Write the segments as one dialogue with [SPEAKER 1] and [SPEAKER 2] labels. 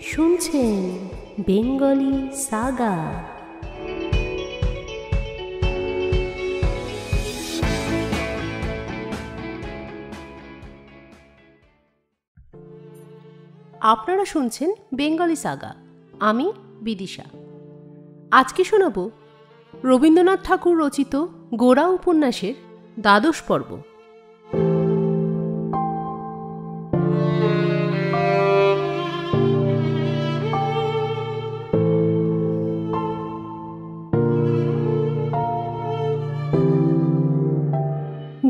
[SPEAKER 1] শুনছেন Bengali Saga. আপনারা শুনছেন বেঙ্গলি সাগা। আমি বিদিশা। আজকে শোনাব রবীন্দ্রনাথ ঠাকুর রচিত গোরা উপন্যাসের দ্বাদশ পর্ব।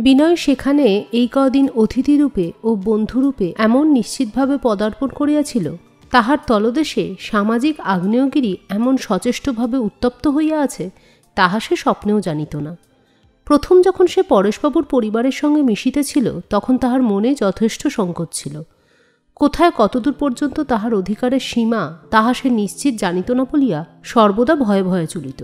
[SPEAKER 1] বিনয় সেখানে এই কদিন অতিথিরূপে ও বন্ধুরূপে এমন নিশ্চিতভাবে পদার্পণ করিয়াছিল, তাহার তলদেশে সামাজিক আগ্নেয়গিরি এমন সচেষ্টভাবে উত্তপ্ত হইয়া আছে, তাহা সে স্বপ্নেও জানিত না। প্রথম যখন সে পরেশবাবুর পরিবারের সঙ্গে মিশিতেছিল, তখন তাহার মনে যথেষ্ট সংকোচ ছিল। কোথায় কতদূর পর্যন্ত তাহার অধিকারের সীমা, তাহা সে নিশ্চিত জানিত না বলিয়া সর্বদা ভয়ে ভয়ে চলিত।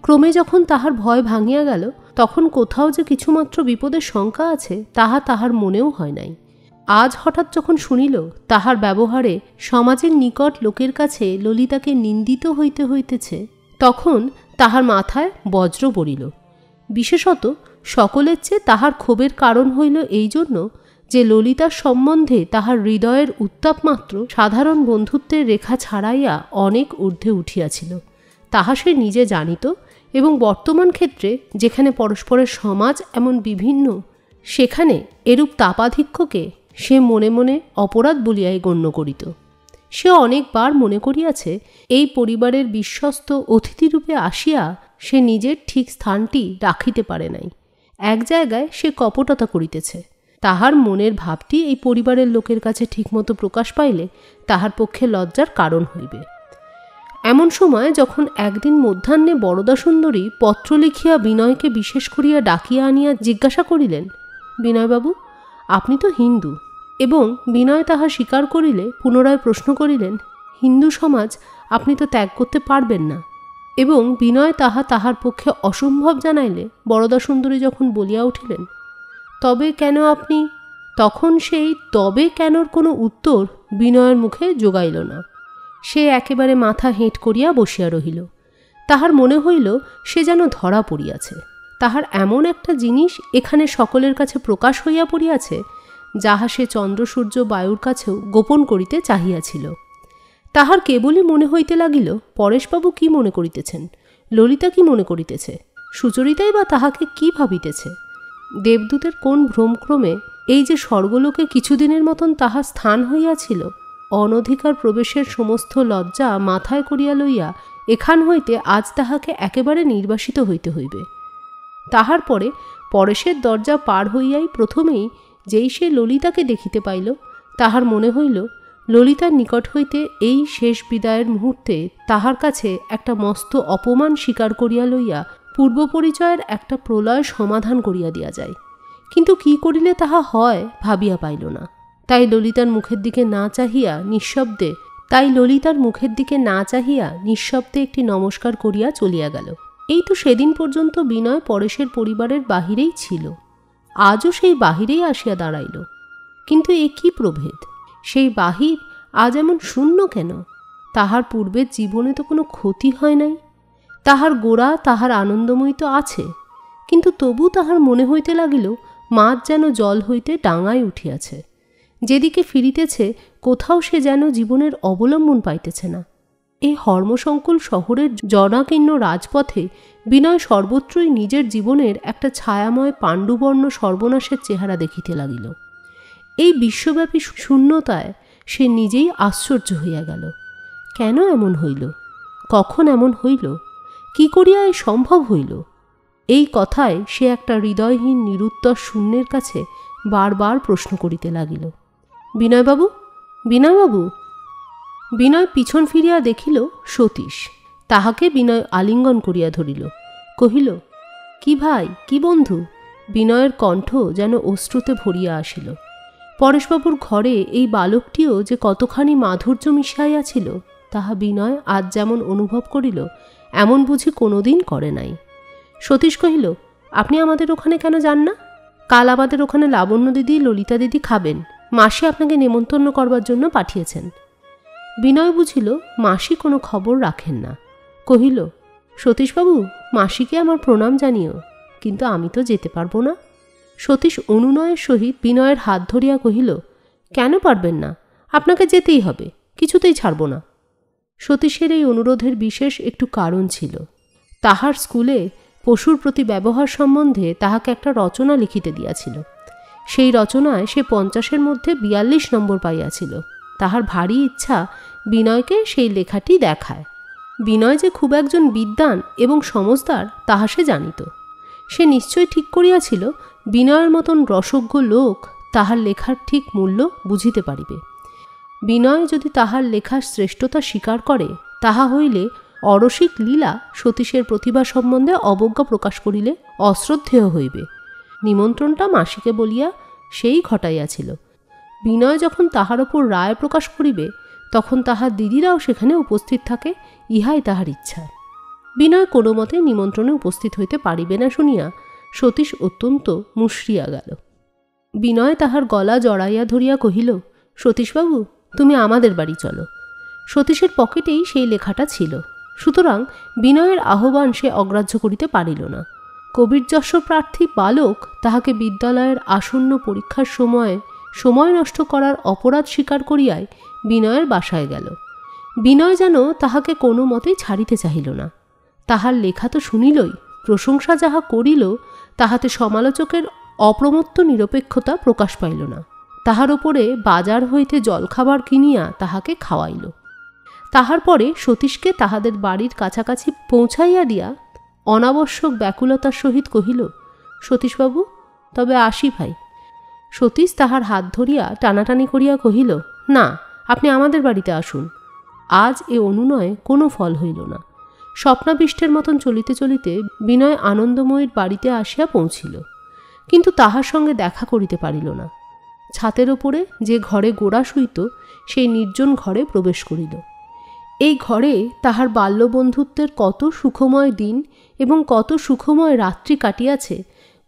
[SPEAKER 1] ক্রমে যখন তাহার ভয় ভাঙিয়া গেল, তখন কোথাও যে কিছুমাত্র বিপদের শঙ্কা আছে, তাহা তাহার মনেও হয় নাই। আজ হঠাৎ যখন শুনিল তাহার ব্যবহারে সমাজের নিকট লোকের কাছে ললিতাকে নিন্দিত হইতে হইতেছে, তখন তাহার মাথায় বজ্র পড়িল। বিশেষত সকলের চেয়ে তাহার ক্ষোভের কারণ হইল এই জন্য যে ললিতার সম্বন্ধে তাহার হৃদয়ের উত্তাপ মাত্র সাধারণ বন্ধুত্বের রেখা ছাড়াইয়া অনেক ঊর্ধ্বে উঠিয়াছিল। তাহা সে নিজে জানিত, এবং বর্তমান ক্ষেত্রে যেখানে পরস্পরের সমাজ এমন বিভিন্ন, সেখানে এরূপ তাপাধিক্যকে সে মনে মনে অপরাধ বলিয়াই গণ্য করিত। সে অনেকবার মনে করিয়াছে, এই পরিবারের বিশ্বস্ত অতিথিরূপে আসিয়া সে নিজের ঠিক স্থানটি রাখিতে পারে নাই। এক জায়গায় সে কপটতা করিতেছে। তাহার মনের ভাবটি এই পরিবারের লোকের কাছে ঠিকমতো প্রকাশ পাইলে তাহার পক্ষে লজ্জার কারণ হইবে। এমন সময় যখন একদিন মধ্যাহ্নে বরদাসুন্দরী পত্র লিখিয়া বিনয়কে বিশেষ করিয়া ডাকিয়া আনিয়া জিজ্ঞাসা করিলেন, বিনয়বাবু, আপনি তো হিন্দু। এবং বিনয় তাহা স্বীকার করিলে পুনরায় প্রশ্ন করিলেন, হিন্দু সমাজ আপনি তো ত্যাগ করতে পারবেন না। এবং বিনয় তাহা তাহার পক্ষে অসম্ভব জানাইলে বরদাসুন্দরী যখন বলিয়া উঠিলেন, তবে কেন আপনি, তখন সেই তবে কেনর কোনো উত্তর বিনয়ের মুখে জোগাইল না। সে একেবারে মাথা হেঁট করিয়া বসিয়া রহিল। তাহার মনে হইল সে যেন ধরা পড়িয়াছে। তাহার এমন একটা জিনিস এখানে সকলের কাছে প্রকাশ হইয়া পড়িয়াছে, যাহা সে চন্দ্র সূর্য বায়ুর কাছেও গোপন করিতে চাহিয়াছিল। তাহার কেবলই মনে হইতে লাগিল, পরেশবাবু কি মনে করিতেছেন, ললিতা কি মনে করিতেছে, সুচরিতাই বা তাহাকে কি ভাবিতেছে। দেবদূতের কোন ভ্রমক্রমে এই যে স্বর্গলোকে কিছুদিনের মতন তাহার স্থান হইয়াছিল, অনধিকার প্রবেশের সমস্ত লজ্জা মাথায় করিয়া লইয়া এখান হইতে আজ তাহাকে একেবারে নির্বাসিত হইতে হইবে। তাহার পরে পরেশের দরজা পার হইয়াই প্রথমেই যেই সে ললিতাকে দেখিতে পাইল, তাহার মনে হইল ললিতার নিকট হইতে এই শেষ বিদায়ের মুহূর্তে তাহার কাছে একটা মস্ত অপমান স্বীকার করিয়া লইয়া পূর্ব পরিচয়ের একটা প্রলয় সমাধান করিয়া দিয়া যায়। কিন্তু কি করিলে তাহা হয় ভাবিয়া পাইল না। তাই ললিতার মুখের দিকে না চাহিয়া নিঃশব্দে একটি নমস্কার করিয়া চলিয়া গেল। এই তো সেদিন পর্যন্ত বিনয় পরেশের পরিবারের বাহিরেই ছিল, আজও সেই বাহিরেই আসিয়া দাঁড়াইল। কিন্তু এ কি প্রভেদ! সেই বাহির আজ এমন শূন্য কেন? তাহার পূর্বের জীবনে তো কোনো ক্ষতি হয় নাই। তাহার গোরা, তাহার আনন্দময়ী তো আছে, কিন্তু তবু তাহার মনে হইতে লাগিল মাছ যেন জল হইতে ডাঙায় উঠিয়াছে। যেদিকে ফিরিতেছে কোথাও সে যেন জীবনের অবলম্বন পাইতেছে না। এই হর্মসংকুল শহরের জনাকীর্ণ রাজপথে বিনয় সর্বত্রই নিজের জীবনের একটা ছায়াময় পাণ্ডুবর্ণ সর্বনাশের চেহারা দেখিতে লাগিল। এই বিশ্বব্যাপী শূন্যতায় সে নিজেই আশ্চর্য হইয়া গেল। কেন এমন হইল? কখন এমন হইল? কি করিয়া এ সম্ভব হইল? এই কথায় সে একটা হৃদয়হীন নিরুত্তর শূন্যের কাছে বারবার প্রশ্ন করিতে লাগিল, বিনয়বাবু, বিনয়বাবু। বিনয় পিছন ফিরিয়া দেখিল সতীশ। তাহাকে বিনয় আলিঙ্গন করিয়া ধরিল, কহিল, কি ভাই, কি বন্ধু? বিনয়ের কণ্ঠ যেন অশ্রুতে ভরিয়া আসিল। পরেশবাবুর ঘরে এই বালকটিও যে কতখানি মাধুর্য মিশাইয়াছিল, তাহা বিনয় আজ যেমন অনুভব করিল, এমন বুঝি কোনোদিন করে নাই। সতীশ কহিল, আপনি আমাদের ওখানে কেন যান না? কাল আমাদের ওখানে লাবণ্য দিদি, ললিতা দিদি খাবেন। মাসি আপনাকে নেমন্তন্ন করবার জন্য পাঠিয়েছেন। বিনয় বুঝিল মাসি কোনো খবর রাখেন না। কহিল, সতীশবাবু, মাসিকে আমার প্রণাম জানিও, কিন্তু আমি তো যেতে পারবো না। সতীশ অনুনয়ের সহিত বিনয়ের হাত ধরিয়া কহিল, কেন পারবেন না? আপনাকে যেতেই হবে, কিছুতেই ছাড়ব না। সতীশের এই অনুরোধের বিশেষ একটু কারণ ছিল। তাহার স্কুলে পশুর প্রতি ব্যবহার সম্বন্ধে তাহাকে একটা রচনা লিখিতে দিয়াছিল। সেই রচনায় সে 50-এর মধ্যে 42 নম্বর পাইয়াছিল। তাহার ভারী ইচ্ছা বিনয়কে সেই লেখাটি দেখায়। বিনয় যে খুব একজন বিদ্বান এবং সমজদার তাহা সে জানিত। সে নিশ্চয় ঠিক করিয়াছিল বিনয়ের মতন রসজ্ঞ লোক তাহার লেখার ঠিক মূল্য বুঝিতে পারিবে। বিনয় যদি তাহার লেখার শ্রেষ্ঠতা স্বীকার করে, তাহা হইলে অরসিক লীলা সতীশের প্রতিভা সম্বন্ধে অবজ্ঞা প্রকাশ করিলে অশ্রদ্ধেয় হইবে। নিমন্ত্রণটা মাসিকে বলিয়া সেই ঘটাইয়াছিল। বিনয় যখন তাহার ওপর রায় প্রকাশ করিবে, তখন তাহার দিদিরাও সেখানে উপস্থিত থাকে, ইহাই তাহার ইচ্ছা। বিনয় কোনো মতে নিমন্ত্রণে উপস্থিত হইতে পারিবে না শুনিয়া সতীশ অত্যন্ত মুশরিয়া গেল। বিনয় তাহার গলা জড়াইয়া ধরিয়া কহিল, সতীশবাবু, তুমি আমাদের বাড়ি চলো। সতীশের পকেটেই সেই লেখাটা ছিল, সুতরাং বিনয়ের আহ্বান সে অগ্রাহ্য করিতে পারিল না। কবির্যস্য প্রার্থী বালক তাহাকে বিদ্যালয়ের আসন্ন পরীক্ষার সময় নষ্ট করার অপরাধ স্বীকার করিয়াই বিনয়ের বাসায় গেল। বিনয় যেন তাহাকে কোনো মতেই ছাড়িতে চাহিল না। তাহার লেখা তো শুনিলই, প্রশংসা যাহা করিল তাহাতে সমালোচকের অপ্রমত্ত নিরপেক্ষতা প্রকাশ পাইল না। তাহার উপরে বাজার হইতে জলখাবার কিনিয়া তাহাকে খাওয়াইল। তাহার পরে সতীশকে তাহাদের বাড়ির কাছাকাছি পৌঁছাইয়া দিয়া অনাবশ্যক ব্যাকুলতার সহিত কহিল, সতীশবাবু, তবে আসি ভাই। সতীশ তাহার হাত ধরিয়া টানাটানি করিয়া কহিল, না, আপনি আমাদের বাড়িতে আসুন। আজ এ অনুনয়ে কোনো ফল হইল না। স্বপ্নাবিষ্টের মতন চলিতে চলিতে বিনয় আনন্দময়ীর বাড়িতে আসিয়া পৌঁছিল, কিন্তু তাহার সঙ্গে দেখা করিতে পারিল না। ছাতের ওপরে যে ঘরে গোরা শুইত, সেই নির্জন ঘরে প্রবেশ করিল। এই ঘরে তাহার বাল্যবন্ধুত্বের কত সুখময় দিন এবং কত সুখময় রাত্রি কাটিয়াছে,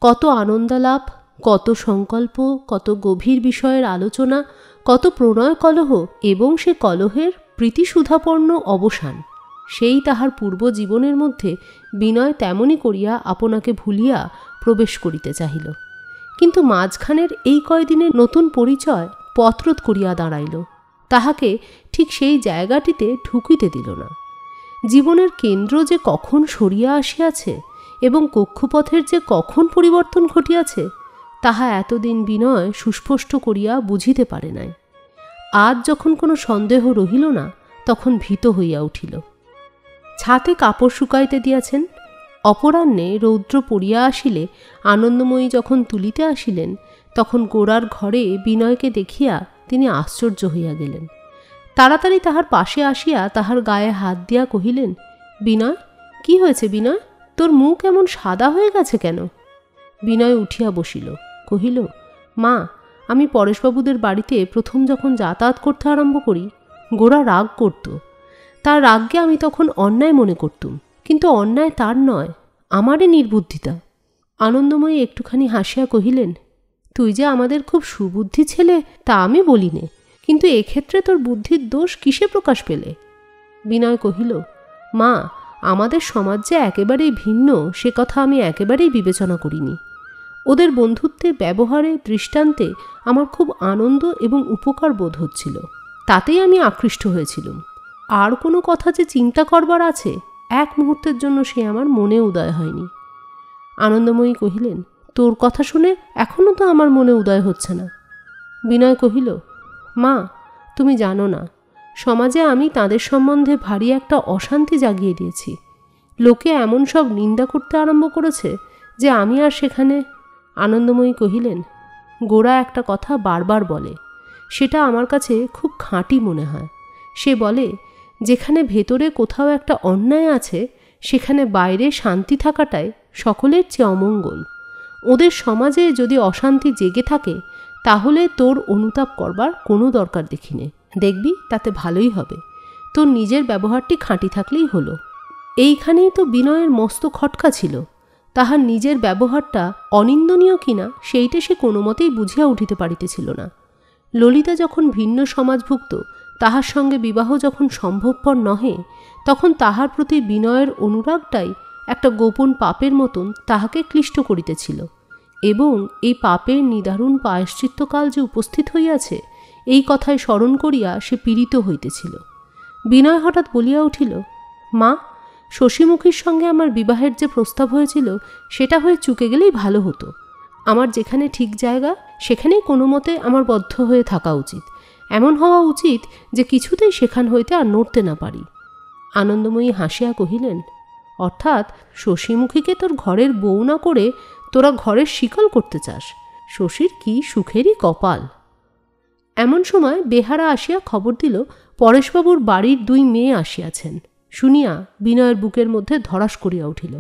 [SPEAKER 1] কত আনন্দালাপ, কত সংকল্প, কত গভীর বিষয়ের আলোচনা, কত প্রণয় কলহ এবং সে কলহের প্রীতিসুধাপর্ণ অবসান, সেই তাহার পূর্ব জীবনের মধ্যে বিনয় তেমনি করিয়া আপনাকে ভুলিয়া প্রবেশ করিতে চাহিল। কিন্তু মাঝখানের এই কয়দিনের নতুন পরিচয় পত্রোধ করিয়া দাঁড়াইল, তাহাকে ঠিক সেই জায়গাটিতে ঢুকিতে দিল না। জীবনের কেন্দ্র যে কখন সরিয়া আসিয়াছে এবং কক্ষপথের যে কখন পরিবর্তন ঘটিয়াছে, তাহা এতদিন বিনয় সুস্পষ্ট করিয়া বুঝিতে পারে নাই। আজ যখন কোনো সন্দেহ রহিল না, তখন ভীত হইয়া উঠিল। ছাতে কাপড় শুকাইতে দিয়াছেন। অপরাহ্নে রৌদ্র পড়িয়া আসিলে আনন্দময়ী যখন তুলিতে আসিলেন, তখন গোরার ঘরে বিনয়কে দেখিয়া তিনি আশ্চর্য হইয়া গেলেন। তাড়াতাড়ি তাহার পাশে আসিয়া তাহার গায়ে হাত দিয়া কহিলেন, বিনয়, কি হয়েছে বিনয়? তোর মুখ এমন সাদা হয়ে গেছে কেন? বিনয় উঠিয়া বসিল, কহিল, মা, আমি পরেশবাবুদের বাড়িতে প্রথম যখন যাতায়াত করতে আরম্ভ করি, গোরা রাগ করত। তার রাগকে আমি তখন অন্যায় মনে করতুম, কিন্তু অন্যায় তার নয়, আমারই নির্বুদ্ধিতা। আনন্দময়ী একটুখানি হাসিয়া কহিলেন, তুই যে আমাদের খুব সুবুদ্ধি ছেলে তা আমি বলি নে, কিন্তু এক্ষেত্রে তোর বুদ্ধির দোষ কিসে প্রকাশ পেলে? বিনয় কহিল, মা, আমাদের সমাজ যে একেবারেই ভিন্ন সে কথা আমি একেবারেই বিবেচনা করিনি। ওদের বন্ধুত্বের ব্যবহারে দৃষ্টান্তে আমার খুব আনন্দ এবং উপকার বোধ হচ্ছিল, তাতেই আমি আকৃষ্ট হয়েছিলাম। আর কোনো কথা যে চিন্তা করবার আছে, এক মুহূর্তের জন্য সে আমার মনে উদয় হয়নি। আনন্দময়ী কহিলেন, তোর কথা শুনে এখনও তো আমার মনে উদয় হচ্ছে না। বিনয় কহিল, মা, তুমি জানো না, সমাজে আমি তাদের সম্বন্ধে ভারী একটা অশান্তি জাগিয়ে দিয়েছি। লোকে এমন সব নিন্দা করতে আরম্ভ করেছে যে আমি আর সেখানে। আনন্দময়ী কহিলেন, গোরা একটা কথা বারবার বলে, সেটা আমার কাছে খুব খাঁটি মনে হয়। সে বলে, যেখানে ভেতরে কোথাও একটা অন্যায় আছে, সেখানে বাইরে শান্তি থাকাটাই সকলের চেয়ে অমঙ্গল। ওদের সমাজে যদি অশান্তি জেগে থাকে, তাহলে তোর অনুতাপ করবার কোনো দরকার দেখি নে, দেখবি তাতে ভালোই হবে। তোর নিজের ব্যবহারটি খাঁটি থাকলেই হলো। এইখানেই তো বিনয়ের মস্ত খটকা ছিল। তাহার নিজের ব্যবহারটা অনিন্দনীয় কিনা সেইটা সে কোনো মতেই বুঝিয়া উঠিতে পারিতেছিল না। ললিতা যখন ভিন্ন সমাজভুক্ত, তাহার সঙ্গে বিবাহ যখন সম্ভবপর নহে, তখন তাহার প্রতি বিনয়ের অনুরাগটাই একটা গোপন পাপের মতন তাহাকে ক্লিষ্ট করিতেছিল, এবং এই পাপের নিদারুণ প্রায়শ্চিত্তকাল যে উপস্থিত হইয়াছে, এই কথায় স্মরণ করিয়া সে পীড়িত হইতেছিল। বিনয় হঠাৎ বলিয়া উঠিল, মা, শশীমুখীর সঙ্গে আমার বিবাহের যে প্রস্তাব হয়েছিল সেটা হয়ে চুকে গেলেই ভালো হতো। আমার যেখানে ঠিক জায়গা সেখানেই কোনো মতে আমার বদ্ধ হয়ে থাকা উচিত, এমন হওয়া উচিত যে কিছুতেই সেখান হইতে আর নড়তে না পারি। আনন্দময়ী হাসিয়া কহিলেন, অর্থাৎ শশীমুখীকে তোর ঘরের বউ না করে তোরা ঘরের শিকল করতে চাস? শশীর কি সুখেরই কপাল। এমন সময় বেহারা আসিয়া খবর দিল পরেশবাবুর বাড়ির 2 মেয়ে আসিয়াছেন। শুনিয়া বিনয়ের বুকের মধ্যে ধড়াস করিয়া উঠিল।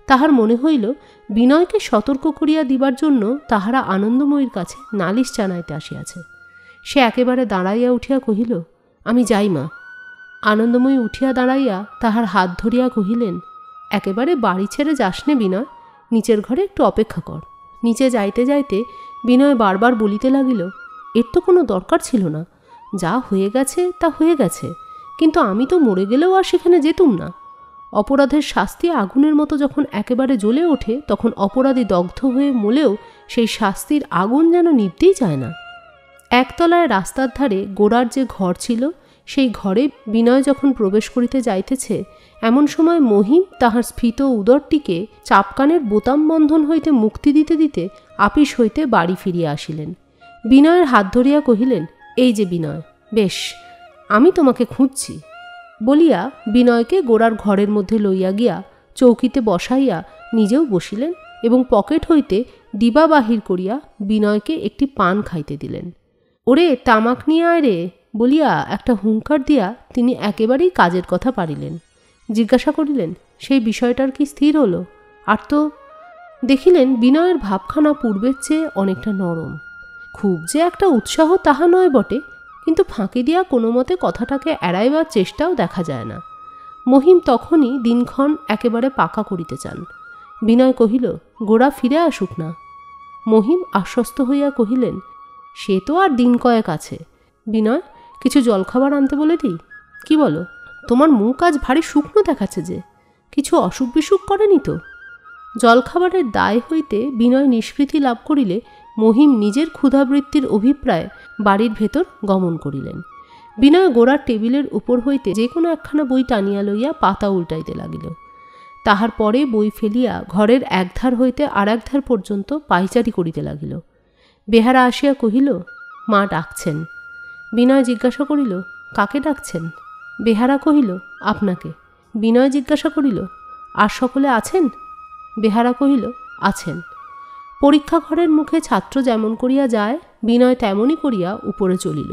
[SPEAKER 1] তাহার মনে হইল বিনয়কে সতর্ক করিয়া দিবার জন্য তাহারা আনন্দময়ীর কাছে নালিশ জানাইতে আসিয়াছে। সে একেবারে দাঁড়াইয়া উঠিয়া কহিল, আমি যাই মা। আনন্দময়ী উঠিয়া দাঁড়াইয়া তাহার হাত ধরিয়া কহিলেন, একেবারে বাড়ি ছেড়ে যাস নে বিনয়, নিচের ঘরে একটু অপেক্ষা কর। নিচে যাইতে যাইতে বিনয় বারবার বলিতে লাগিল, এর তো কোনো দরকার ছিল না, যা হয়ে গেছে তা হয়ে গেছে, কিন্তু আমি তো মরে গেলেও আর সেখানে যেতুম না। অপরাধের শাস্তি আগুনের মতো যখন একেবারে জ্বলে ওঠে, তখন অপরাধী দগ্ধ হয়ে মলেও সেই শাস্তির আগুন যেন নিভতেই চায় না। একতলায় রাস্তার ধারে গোড়ার যে ঘর ছিল, সেই ঘরে বিনয় যখন প্রবেশ করিতে যাইতেছে, এমন সময় মহিম তাহার স্ফীত উদরটিকে চাপকানের বোতাম বন্ধন হইতে মুক্তি দিতে দিতে আপিস হইতে বাড়ি ফিরিয়া আসিলেন। বিনয়ের হাত ধরিয়া কহিলেন, এই যে বিনয়, বেশ, আমি তোমাকে খুঁজছি বলিয়া বিনয়কে গোড়ার ঘরের মধ্যে লইয়া গিয়া চৌকিতে বসাইয়া নিজেও বসিলেন এবং পকেট হইতে ডিবা বাহির করিয়া বিনয়কে একটি পান খাইতে দিলেন। ওরে, তামাক নিয়ে আয় রে বলিয়া একটা হুঙ্কার দিয়া তিনি একেবারেই কাজের কথা পারিলেন। জিজ্ঞাসা করিলেন, সেই বিষয়টার কি স্থির হল? আর তো দেখিলেন বিনয়ের ভাবখানা পূর্বের চেয়ে অনেকটা নরম। খুব যে একটা উৎসাহ তাহা নয় বটে, কিন্তু ফাঁকি দিয়া কোনো মতে কথাটাকে এড়াইবার চেষ্টাও দেখা যায় না। মহিম তখনই দিনক্ষণ একেবারে পাকা করিতে চান। বিনয় কহিল, গোড়া ফিরে আসুক না। মহিম আশ্বস্ত হইয়া কহিলেন, সে তো আর দিন কয়েক আছে। বিনয়, কিছু জলখাবার আনতে বলে দিই? কি বলো? তোমার মুখ আজ ভারী শুকনো দেখাচ্ছে যে, কিছু অসুখ বিসুখ করেনি তো? জলখাবারের দায় হইতে বিনয় নিষ্কৃতি লাভ করিলে মহিম নিজের ক্ষুধাবৃত্তির অভিপ্রায় বাড়ির ভেতর গমন করিলেন। বিনয় গোড়ার টেবিলের উপর হইতে যে কোনো একখানা বই টানিয়া লইয়া পাতা উল্টাইতে লাগিল। তাহার পরে বই ফেলিয়া ঘরের একধার হইতে আর একধার পর্যন্ত পাইচারি করিতে লাগিল। বেহারা আসিয়া কহিল, মা ডাকছেন। বিনয় জিজ্ঞাসা করিল, কাকে ডাকছেন? বেহারা কহিল, আপনাকে। বিনয় জিজ্ঞাসা করিল, আর সকলে আছেন? বেহারা কহিল, আছেন। পরীক্ষা ঘরের মুখে ছাত্র যেমন করিয়া যায়, বিনয় তেমনই করিয়া উপরে চলিল।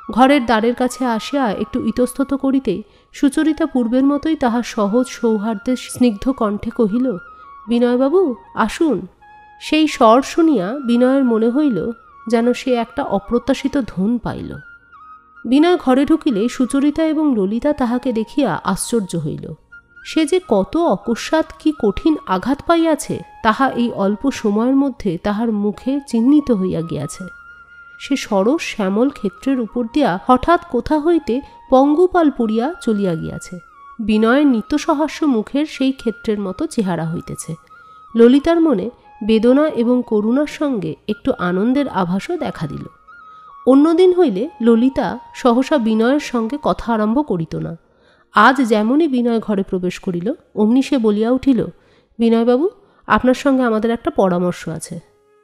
[SPEAKER 1] ঘরের দ্বারের কাছে আসিয়া একটু ইতস্তত করিতেই সুচরিতা পূর্বের মতোই তাহার সহজ সৌহার্দ্যের স্নিগ্ধ কণ্ঠে কহিল, বিনয়বাবু আসুন। সেই স্বর শুনিয়া বিনয়ের মনে হইল যেন সে একটা অপ্রত্যাশিত ধন পাইল। বিনয় ঘরে ঢুকিলে সুচরিতা এবং ললিতা তাহাকে দেখিয়া আশ্চর্য হইল। সে যে কত অকস্মাৎ কি কঠিন আঘাত পাইয়াছে তাহা এই অল্প সময়ের মধ্যে তাহার মুখে চিহ্নিত হইয়া গিয়াছে। সে সরস শ্যামল ক্ষেত্রের উপর দিয়া হঠাৎ কোথা হইতে পঙ্গুপাল পড়িয়া চলিয়া গিয়াছে। বিনয়ের নিত্যসহাস্য মুখের সেই ক্ষেত্রের মতো চেহারা হইতেছে। ললিতার মনে বেদনা এবং করুণার সঙ্গে একটু আনন্দের আভাসও দেখা দিল। অন্যদিন হইলে ললিতা সহসা বিনয়ের সঙ্গে কথা আরম্ভ করিত না। আজ যেমনই বিনয় ঘরে প্রবেশ করিল, অমনি সে বলিয়া উঠিল, বিনয়বাবু, আপনার সঙ্গে আমাদের একটা পরামর্শ আছে।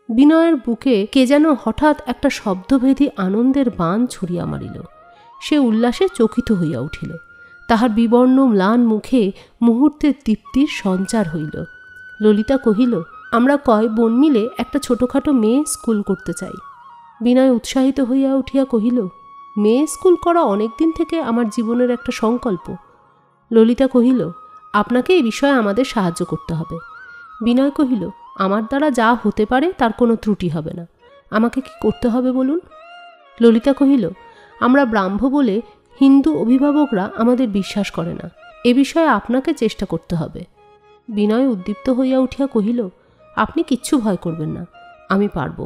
[SPEAKER 1] বিনয়ের বুকে কে যেন হঠাৎ একটা শব্দভেদী আনন্দের বাণ ছুড়িয়া মারিল। সে উল্লাসে চকিত হইয়া উঠিল। তাহার বিবর্ণ ম্লান মুখে মুহূর্তের দীপ্তির সঞ্চার হইল। ললিতা কহিল, আমরা কয় বোন মিলে একটা ছোটখাটো মেয়ে স্কুল করতে চাই। বিনয় উৎসাহিত হইয়া উঠিয়া কহিল, মেয়ে স্কুল করা অনেক দিন থেকে আমার জীবনের একটা সংকল্প। ললিতা কহিল, আপনাকে এই বিষয়ে আমাদের সাহায্য করতে হবে। বিনয় কহিল, আমার দ্বারা যা হতে পারে তার কোনো ত্রুটি হবে না। আমাকে কি করতে হবে বলুন? ললিতা কহিল, আমরা ব্রাহ্ম বলে হিন্দু অভিভাবকরা আমাদের বিশ্বাস করে না। এ বিষয়ে আপনাকে চেষ্টা করতে হবে। বিনয় উদ্দীপ্ত হইয়া উঠিয়া কহিল, আপনি কিচ্ছু ভয় করবেন না, আমি পারব।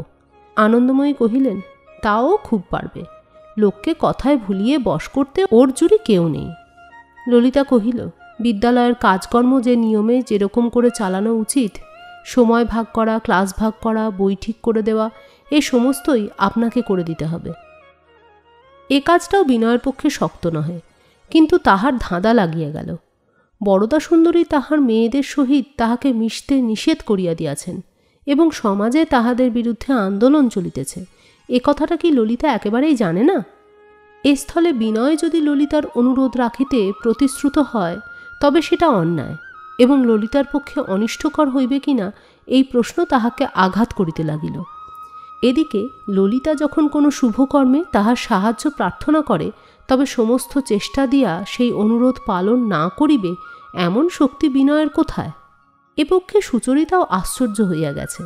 [SPEAKER 1] আনন্দময়ী কহিলেন, তাও খুব পারবে। লোককে কথায় ভুলিয়ে বশ করতে ওর জুড়ি কেউ নেই। ললিতা কহিল, বিদ্যালয়ের কাজকর্ম যে নিয়মে যেরকম করে চালানো উচিত, সময় ভাগ করা, ক্লাস ভাগ করা, বই ঠিক করে দেওয়া, এই সমস্তই আপনাকে করে দিতে হবে। এ কাজটাও বিনয়ের পক্ষে শক্ত নহে, কিন্তু তাহার ধাঁধা লাগিয়া গেল। বরদা সুন্দরী তাহার মেয়েদের সহিত তাহাকে মিশতে নিষেধ করিয়া দিয়াছেন এবং সমাজে তাহাদের বিরুদ্ধে আন্দোলন চলিতেছে, এ কথাটা কি ললিতা একেবারেই জানে না? এ স্থলে বিনয় যদি ললিতার অনুরোধ রাখিতে প্রতিশ্রুত হয় তবে সেটা অন্যায় এবং ললিতার পক্ষে অনিষ্টকর হইবে কিনা এই প্রশ্ন তাহাকে আঘাত করিতে লাগিল। এদিকে ললিতা যখন কোনো শুভকর্মে তাহার সাহায্য প্রার্থনা করে তবে সমস্ত চেষ্টা দিয়া সেই অনুরোধ পালন না করিবে এমন শক্তি বিনয়ের কোথায়? এ পক্ষে সুচরিতাও আশ্চর্য হইয়া গেছে।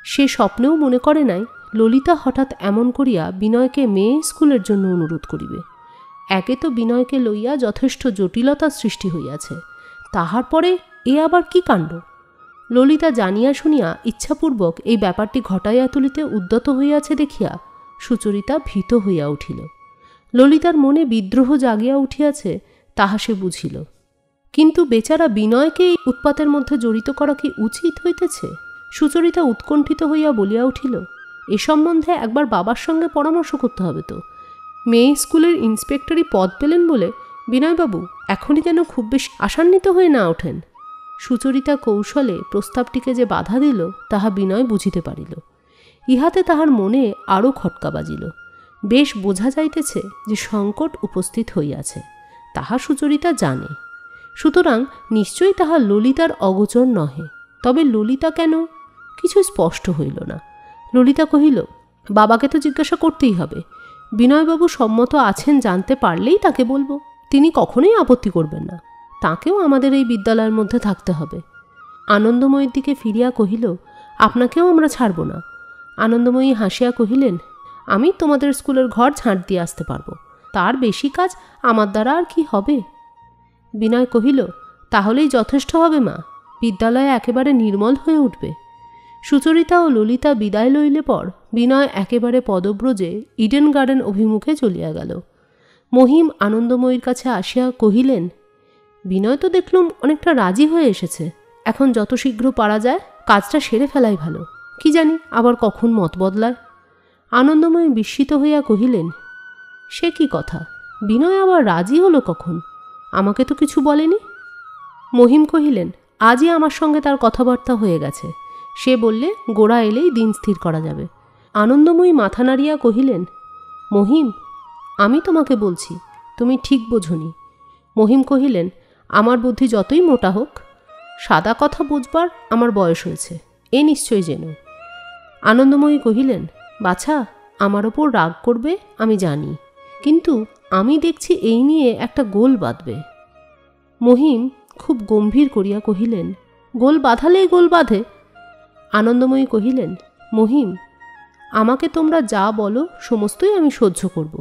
[SPEAKER 1] সে স্বপ্নেও মনে করে নাই ললিতা হঠাৎ এমন করিয়া বিনয়কে মেয়ে স্কুলের জন্য অনুরোধ করিবে। একে তো বিনয়কে লইয়া যথেষ্ট জটিলতা সৃষ্টি হইয়াছে, তাহার পরে এ আবার কি কাণ্ড? ললিতা জানিয়া শুনিয়া ইচ্ছাপূর্বক এই ব্যাপারটি ঘটাইয়া তুলিতে উদ্যত হইয়াছে দেখিয়া সুচরিতা ভীত হইয়া উঠিল। ললিতার মনে বিদ্রোহ জাগিয়া উঠিয়াছে তাহা সে বুঝিল, কিন্তু বেচারা বিনয়কে এই উৎপাতের মধ্যে জড়িত করা কি উচিত হইতেছে? সুচরিতা উৎকণ্ঠিত হইয়া বলিয়া উঠিল, এ সম্বন্ধে একবার বাবার সঙ্গে পরামর্শ করতে হবে তো। মেয়ে স্কুলের ইন্সপেক্টরি পদ পেলেন বলে বিনয়বাবু এখনই যেন খুব বেশি আশান্বিত হয়ে না ওঠেন। সুচরিতা কৌশলে প্রস্তাবটিকে যে বাধা দিল তাহা বিনয় বুঝিতে পারিল। ইহাতে তাহার মনে আরও খটকা বাজিল। বেশ বোঝা যাইতেছে যে সংকট উপস্থিত হইয়াছে, তাহা সুচরিতা জানে। সুতরাং নিশ্চয়ই তাহা ললিতার অগোচর নহে। তবে ললিতা কেন? কিছু স্পষ্ট হইল না। ললিতা কহিল, বাবাকে তো জিজ্ঞাসা করতেই হবে। বিনয়বাবু সম্মত আছেন জানতে পারলেই তাকে বলবো, তিনি কখনোই আপত্তি করবেন না। তাকেও আমাদের এই বিদ্যালয়ের মধ্যে থাকতে হবে। আনন্দময়ীর দিকে ফিরিয়া কহিল, আপনাকেও আমরা ছাড়ব না। আনন্দময়ী হাসিয়া কহিলেন, আমি তোমাদের স্কুলের ঘর ঝাঁট দিয়ে আসতে পারবো, তার বেশি কাজ আমার দ্বারা আর কি হবে? বিনয় কহিল, তাহলেই যথেষ্ট হবে মা, বিদ্যালয় একেবারে নির্মল হয়ে উঠবে। সুচরিতা ও ললিতা বিদায় লইলে পর বিনয় একেবারে পদব্রজে ইডেন গার্ডেন অভিমুখে চলিয়া গেল। মহিম আনন্দময়ীর কাছে আসিয়া কহিলেন, বিনয় তো দেখলুম অনেকটা রাজি হয়ে এসেছে, এখন যত শীঘ্র পারা যায় কাজটা সেরে ফেলাই ভালো, কি জানি আবার কখন মত বদলায়। আনন্দময়ী বিস্মিত হইয়া কহিলেন, সে কি কথা, বিনয় আবার রাজি হলো কখন? আমাকে তো কিছু বলেনি। মহিম কহিলেন, আজই আমার সঙ্গে তার কথাবার্তা হয়ে গেছে, সে বললে গোড়া এলেই দিন স্থির করা যাবে। আনন্দময়ী মাথা নাড়িয়া কহিলেন, মহিম, আমি তোমাকে বলছি, তুমি ঠিক বোঝনি। মহিম কহিলেন, আমার বুদ্ধি যতই মোটা হোক, সাদা কথা বুঝবার আমার বয়স হয়েছে, এ নিশ্চয় জেনো। আনন্দময়ী কহিলেন, বাছা, আমার ওপর রাগ করবে আমি জানি, কিন্তু আমি দেখছি এই নিয়ে একটা গোল বাঁধবে। মহিম খুব গম্ভীর করিয়া কহিলেন, গোল বাঁধালেই গোল বাঁধে। আনন্দময়ী কহিলেন, মহিম, আমাকে তোমরা যা বলো সমস্তই আমি সহ্য করব,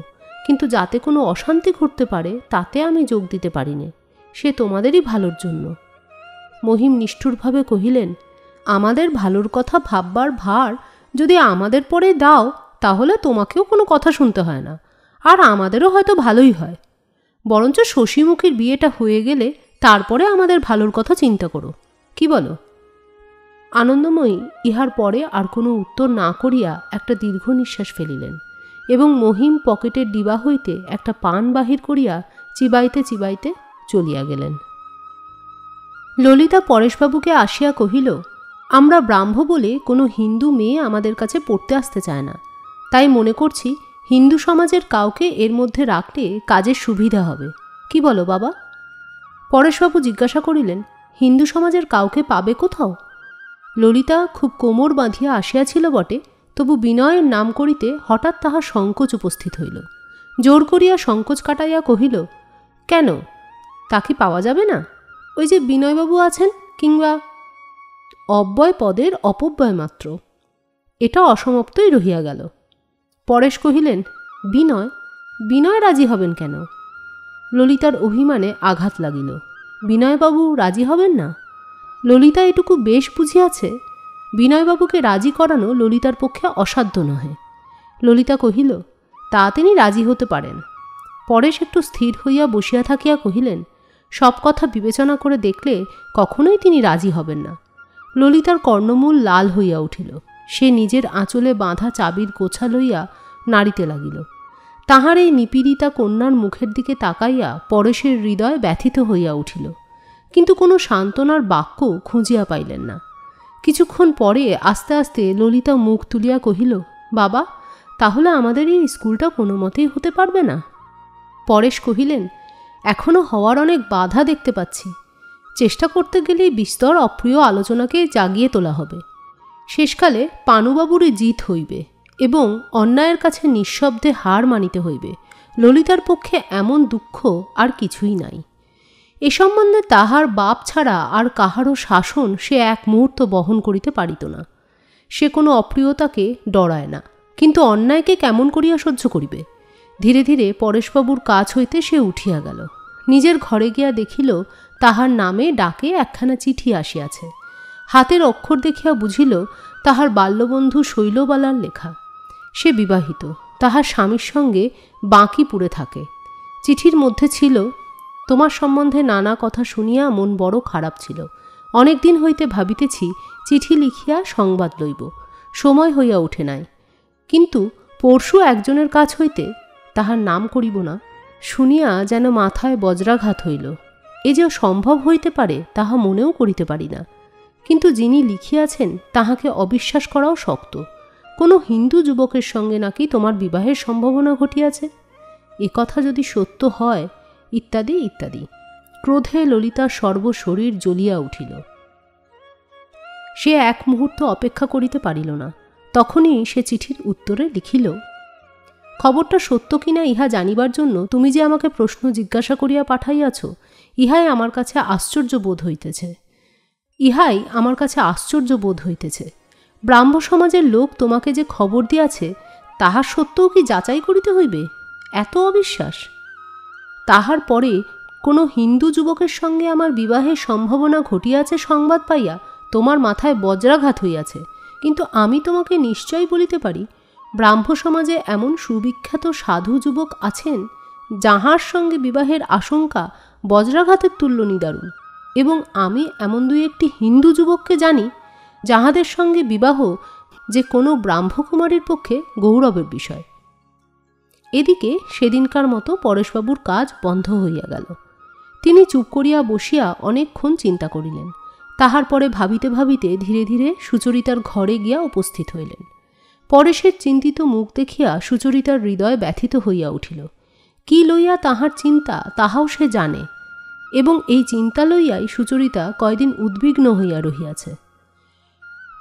[SPEAKER 1] কিন্তু যাতে কোনো অশান্তি ঘটতে পারে তাতে আমি যোগ দিতে পারি নে, সে তোমাদেরই ভালোর জন্য। মহিম নিষ্ঠুরভাবে কহিলেন, আমাদের ভালোর কথা ভাববার ভার যদি আমাদের পরে দাও তাহলে তোমাকেও কোনো কথা শুনতে হয় না, আর আমাদেরও হয়তো ভালোই হয়। বরঞ্চ শশীমুখীর বিয়েটা হয়ে গেলে তারপরে আমাদের ভালোর কথা চিন্তা করো, কি বলো? আনন্দময়ী ইহার পরে আর কোনো উত্তর না করিয়া একটা দীর্ঘ নিঃশ্বাস ফেলিলেন এবং মহিম পকেটের ডিবা হইতে একটা পান বাহির করিয়া চিবাইতে চিবাইতে চলিয়া গেলেন। ললিতা পরেশবাবুকে আসিয়া কহিল, আমরা ব্রাহ্ম বলে কোনো হিন্দু মেয়ে আমাদের কাছে পড়তে আসতে চায় না, তাই মনে করছি হিন্দু সমাজের কাউকে এর মধ্যে রাখলে কাজের সুবিধা হবে, কি বলো বাবা? পরেশবাবু জিজ্ঞাসা করিলেন, হিন্দু সমাজের কাউকে পাবে কোথাও? ললিতা খুব কোমর বাঁধিয়া আসিয়াছিল বটে, তবু বিনয়ের নাম করিতে হঠাৎ তাহার সংকোচ উপস্থিত হইল। জোর করিয়া সংকোচ কাটাইয়া কহিল, কেন, তা কি পাওয়া যাবে না? ওই যে বিনয়বাবু আছেন, কিংবা অব্যয় পদের অপব্যয় মাত্র, এটা অসমাপ্তই রহিয়া গেল। পরেশ কহিলেন, বিনয় বিনয় রাজি হবেন কেন? ললিতার অভিমানে আঘাত লাগিল। বিনয়বাবু রাজি হবেন না? ললিতা এটুকু বেশ বুঝিয়াছে বিনয়বাবুকে রাজি করানো ললিতার পক্ষে অসাধ্য নহে। ললিতা কহিল, তা তিনি রাজি হতে পারেন। পরেশ একটু স্থির হইয়া বসিয়া থাকিয়া কহিলেন, সব কথা বিবেচনা করে দেখলে কখনোই তিনি রাজি হবেন না। ললিতার কর্ণমূল লাল হইয়া উঠিল। সে নিজের আঁচলে বাঁধা চাবির গোছা লইয়া নাড়িতে লাগিল। তাহার এই নিপীড়িতা কন্যার মুখের দিকে তাকাইয়া পরেশের হৃদয় ব্যথিত হইয়া উঠিল, কিন্তু কোনো সান্ত্বনার বাক্য খুঁজিয়া পাইলেন না। কিছুক্ষণ পরে আস্তে আস্তে ললিতা মুখ তুলিয়া কহিল, বাবা, তাহলে আমাদের এই স্কুলটা কোনো মতেই হতে পারবে না? পরেশ কহিলেন, এখনও হওয়ার অনেক বাধা দেখতে পাচ্ছি। চেষ্টা করতে গেলেই বিস্তর অপ্রিয় আলোচনাকে জাগিয়ে তোলা হবে। শেষকালে পানুবাবুরই জিত হইবে এবং অন্যায়ের কাছে নিঃশব্দে হার মানিতে হইবে। ললিতার পক্ষে এমন দুঃখ আর কিছুই নাই। এ সম্বন্ধে তাহার বাপ ছাড়া আর কাহারও শাসন সে এক মুহূর্ত বহন করিতে পারিত না। সে কোনো অপ্রিয়তাকে ডরায় না, কিন্তু অন্যায়কে কেমন করিয়া সহ্য করিবে? ধীরে ধীরে পরেশবাবুর কাছ হইতে সে উঠিয়া গেল। নিজের ঘরে গিয়া দেখিল তাহার নামে ডাকে একখানা চিঠি আসিয়াছে। হাতের অক্ষর দেখিয়া বুঝিল তাহার বাল্যবন্ধু শৈলবালার লেখা। সে বিবাহিত, তাহার স্বামীর সঙ্গে বাঁকিপুরে থাকে। চিঠির মধ্যে ছিল, তোমার সম্বন্ধে নানা কথা শুনিয়া মন বড় খারাপ ছিল। অনেক দিন হইতে ভাবিতেছি চিঠি লিখিয়া সংবাদ লইব, সময় হইয়া ওঠে নাই। কিন্তু পরশু একজনের কাছ হইতে, তাহার নাম করিব না, শুনিয়া যেন মাথায় বজ্রাঘাত হইল। এ যে সম্ভব হইতে পারে তাহা মনেও করিতে পারি না। কিন্তু যিনি লিখিয়াছেন তাহাকে অবিশ্বাস করাও শক্ত। কোনো হিন্দু যুবকের সঙ্গে নাকি তোমার বিবাহের সম্ভাবনা ঘটিয়াছে। এ কথা যদি সত্য হয়, ইত্যাদি ইত্যাদি। ক্রোধে ললিতার সর্বশরীর জ্বলিয়া উঠিল। সে এক মুহূর্ত অপেক্ষা করিতে পারিল না। তখনই সে চিঠির উত্তরে লিখিল, খবরটা সত্য কিনা ইহা জানিবার জন্য তুমি যে আমাকে প্রশ্ন জিজ্ঞাসা করিয়া পাঠাইয়াছ, ইহাই আমার কাছে আশ্চর্য বোধ হইতেছে। ব্রাহ্ম সমাজের লোক তোমাকে যে খবর দিয়াছে, তাহা সত্যও কি যাচাই করিতে হইবে? এত অবিশ্বাস! তাহার পরে কোনো হিন্দু যুবকের সঙ্গে আমার বিবাহের সম্ভাবনা ঘটিয়াছে সংবাদ পাইয়া তোমার মাথায় বজ্রাঘাত হইয়াছে। কিন্তু আমি তোমাকে নিশ্চয় বলিতে পারি, ব্রাহ্ম সমাজে এমন সুবিখ্যাত সাধু যুবক আছেন, যাহার সঙ্গে বিবাহের আশঙ্কা বজ্রাঘাতের তুল্য নিদারুণ। এবং আমি এমন দুই একটি হিন্দু যুবককে জানি, যাহাদের সঙ্গে বিবাহ যে কোনো ব্রাহ্মকুমারীর পক্ষে গৌরবের বিষয়। এদিকে সেদিনকার মতো পরেশবাবুর কাজ বন্ধ হইয়া গেল। তিনি চুপ করিয়া বসিয়া অনেকক্ষণ চিন্তা করিলেন। তাহার পরে ভাবিতে ভাবিতে ধীরে ধীরে সুচরিতার ঘরে গিয়া উপস্থিত হইলেন। পরেশের চিন্তিত মুখ দেখিয়া সুচরিতার হৃদয় ব্যথিত হইয়া উঠিল। কি লইয়া তাহার চিন্তা তাহাও সে জানে, এবং এই চিন্তা লইয়াই সুচরিতা কয়দিন উদ্বিগ্ন হইয়া রহিয়াছে।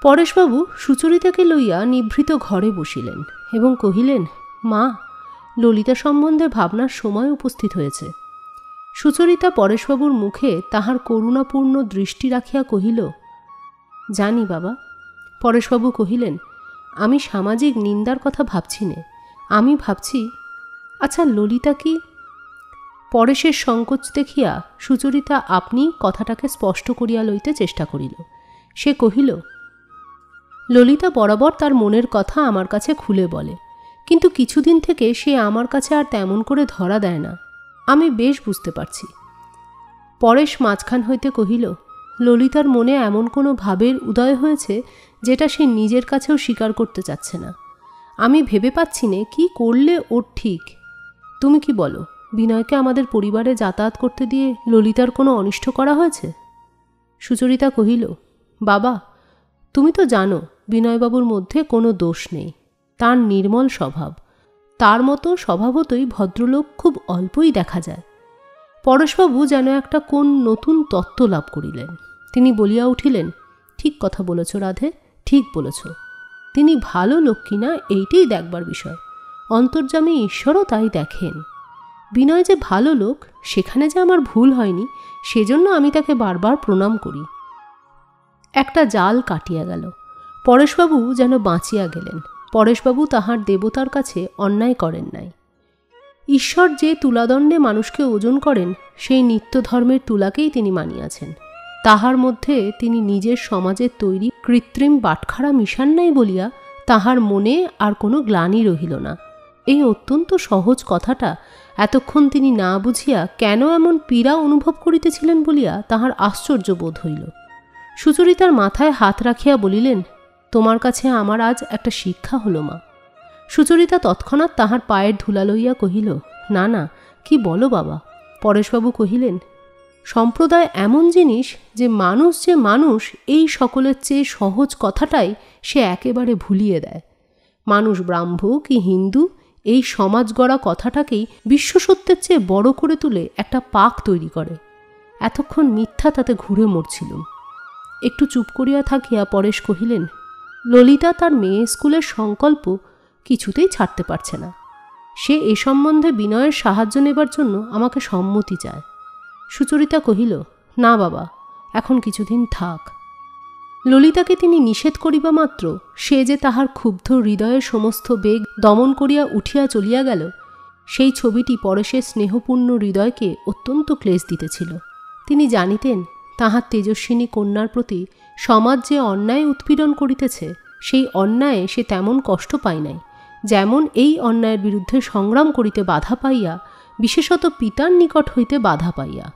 [SPEAKER 1] পরেশবাবু সুচরিতাকে লইয়া নিভৃত ঘরে বসিলেন এবং কহিলেন, মা, ললিতা সম্বন্ধে ভাবনার সময় উপস্থিত হয়েছে। সুচরিতা পরেশবাবুর মুখে তাহার করুণাপূর্ণ দৃষ্টি রাখিয়া কহিল, জানি বাবা। পরেশবাবু কহিলেন, আমি সামাজিক নিন্দার কথা ভাবছি নে, আমি ভাবছি, আচ্ছা ললিতা কি? পরেশের সংকোচ দেখিয়া সুচরিতা আপনি কথাটাকে স্পষ্ট করিয়া লইতে চেষ্টা করিল। সে কহিল, ললিতা বরাবর তার মনের কথা আমার কাছে খুলে বলে, কিন্তু কিছুদিন থেকে সে আমার কাছে আর তেমন করে ধরা দেয় না। আমি বেশ বুঝতে পারছি। পরেশ মাঝখান হইতে কহিল, ললিতার মনে এমন কোনো ভাবের উদয় হয়েছে যেটা সে নিজের কাছেও স্বীকার করতে চাচ্ছে না। আমি ভেবে পাচ্ছি না কি করলে ওর ঠিক। তুমি কি বলো, বিনয়কে আমাদের পরিবারে যাতায়াত করতে দিয়ে ললিতার কোনো অনিষ্ট করা হয়েছে? সুচরিতা কহিল, বাবা, তুমি তো জানো বিনয়বাবুর মধ্যে কোনো দোষ নেই। তার নির্মল স্বভাব, তার মতো স্বভাবতই ভদ্রলোক খুব অল্পই দেখা যায়। পরেশবাবু যেন একটা কোন নতুন তত্ত্ব লাভ করিলেন। তিনি বলিয়া উঠিলেন, ঠিক কথা বলেছ রাধে, ঠিক বলেছ। তিনি ভালো লোক কিনা এইটাই দেখবার বিষয়। অন্তর্যামী ঈশ্বরও তাই দেখেন। বিনয় যে ভালো লোক, সেখানে যে আমার ভুল হয়নি, সেজন্য আমি তাকে বারবার প্রণাম করি। একটা জাল কাটিয়া গেল। পরেশবাবু যেন বাঁচিয়া গেলেন। পরেশবাবু তাহার দেবতার কাছে অন্যায় করেন নাই। ঈশ্বর যে তুলাদণ্ডে মানুষকে ওজন করেন, সেই নিত্য ধর্মের তুলাকেই তিনি মানিয়াছেন। তাহার মধ্যে তিনি নিজের সমাজের তৈরি কৃত্রিম বাটখারা মিশান নাই বলিয়া তাহার মনে আর কোনো গ্লানি রহিল না। এই অত্যন্ত সহজ কথাটা এতক্ষণ তিনি না বুঝিয়া কেন এমন পীড়া অনুভব করিতেছিলেন বলিয়া তাহার আশ্চর্য বোধ হইল। সুচরিতার মাথায় হাত রাখিয়া বলিলেন, তোমার কাছে আমার আজ একটা শিক্ষা হলো মা। সুচরিতা তৎক্ষণাৎ তাহার পায়ের ধুলা লইয়া কহিল, না না, কি বলো বাবা। পরেশবাবু কহিলেন, সম্প্রদায় এমন জিনিস যে মানুষ এই সকলের চেয়ে সহজ কথাটাই সে একেবারে ভুলিয়ে দেয়। মানুষ ব্রাহ্ম কি হিন্দু এই সমাজ গড়া কথাটাকেই বিশ্বসত্যের চেয়ে বড় করে তুলে একটা পাক তৈরি করে। এতক্ষণ মিথ্যা তাতে ঘুরে মরছিলুম। একটু চুপ করিয়া থাকিয়া পরেশ কহিলেন, ললিতা তার মেয়ে স্কুলের সংকল্প কিছুতেই ছাড়তে পারছে না। সে এ সম্বন্ধে বিনয়ের সাহায্য নেবার জন্য আমাকে সম্মতি চায়। সুচরিতা কহিল, না বাবা, এখন কিছুদিন থাক। ললিতাকে তিনি নিষেধ করিবা মাত্র সে যে তাহার ক্ষুব্ধ হৃদয়ের সমস্ত বেগ দমন করিয়া উঠিয়া চলিয়া গেল, সেই ছবিটি পরেশের স্নেহপূর্ণ হৃদয়কে অত্যন্ত ক্লেশ দিতেছিল। তিনি জানিতেন তাহার তেজস্বিনী কন্যার প্রতি সমাজ যে অন্যায় উৎপীড়ন করিতেছে, সেই অন্যায়ে সে তেমন কষ্ট পায় নাই যেমন এই অন্যায়ের বিরুদ্ধে সংগ্রাম করিতে বাধা পাইয়া, বিশেষত পিতার নিকট হইতে বাধা পাইয়া।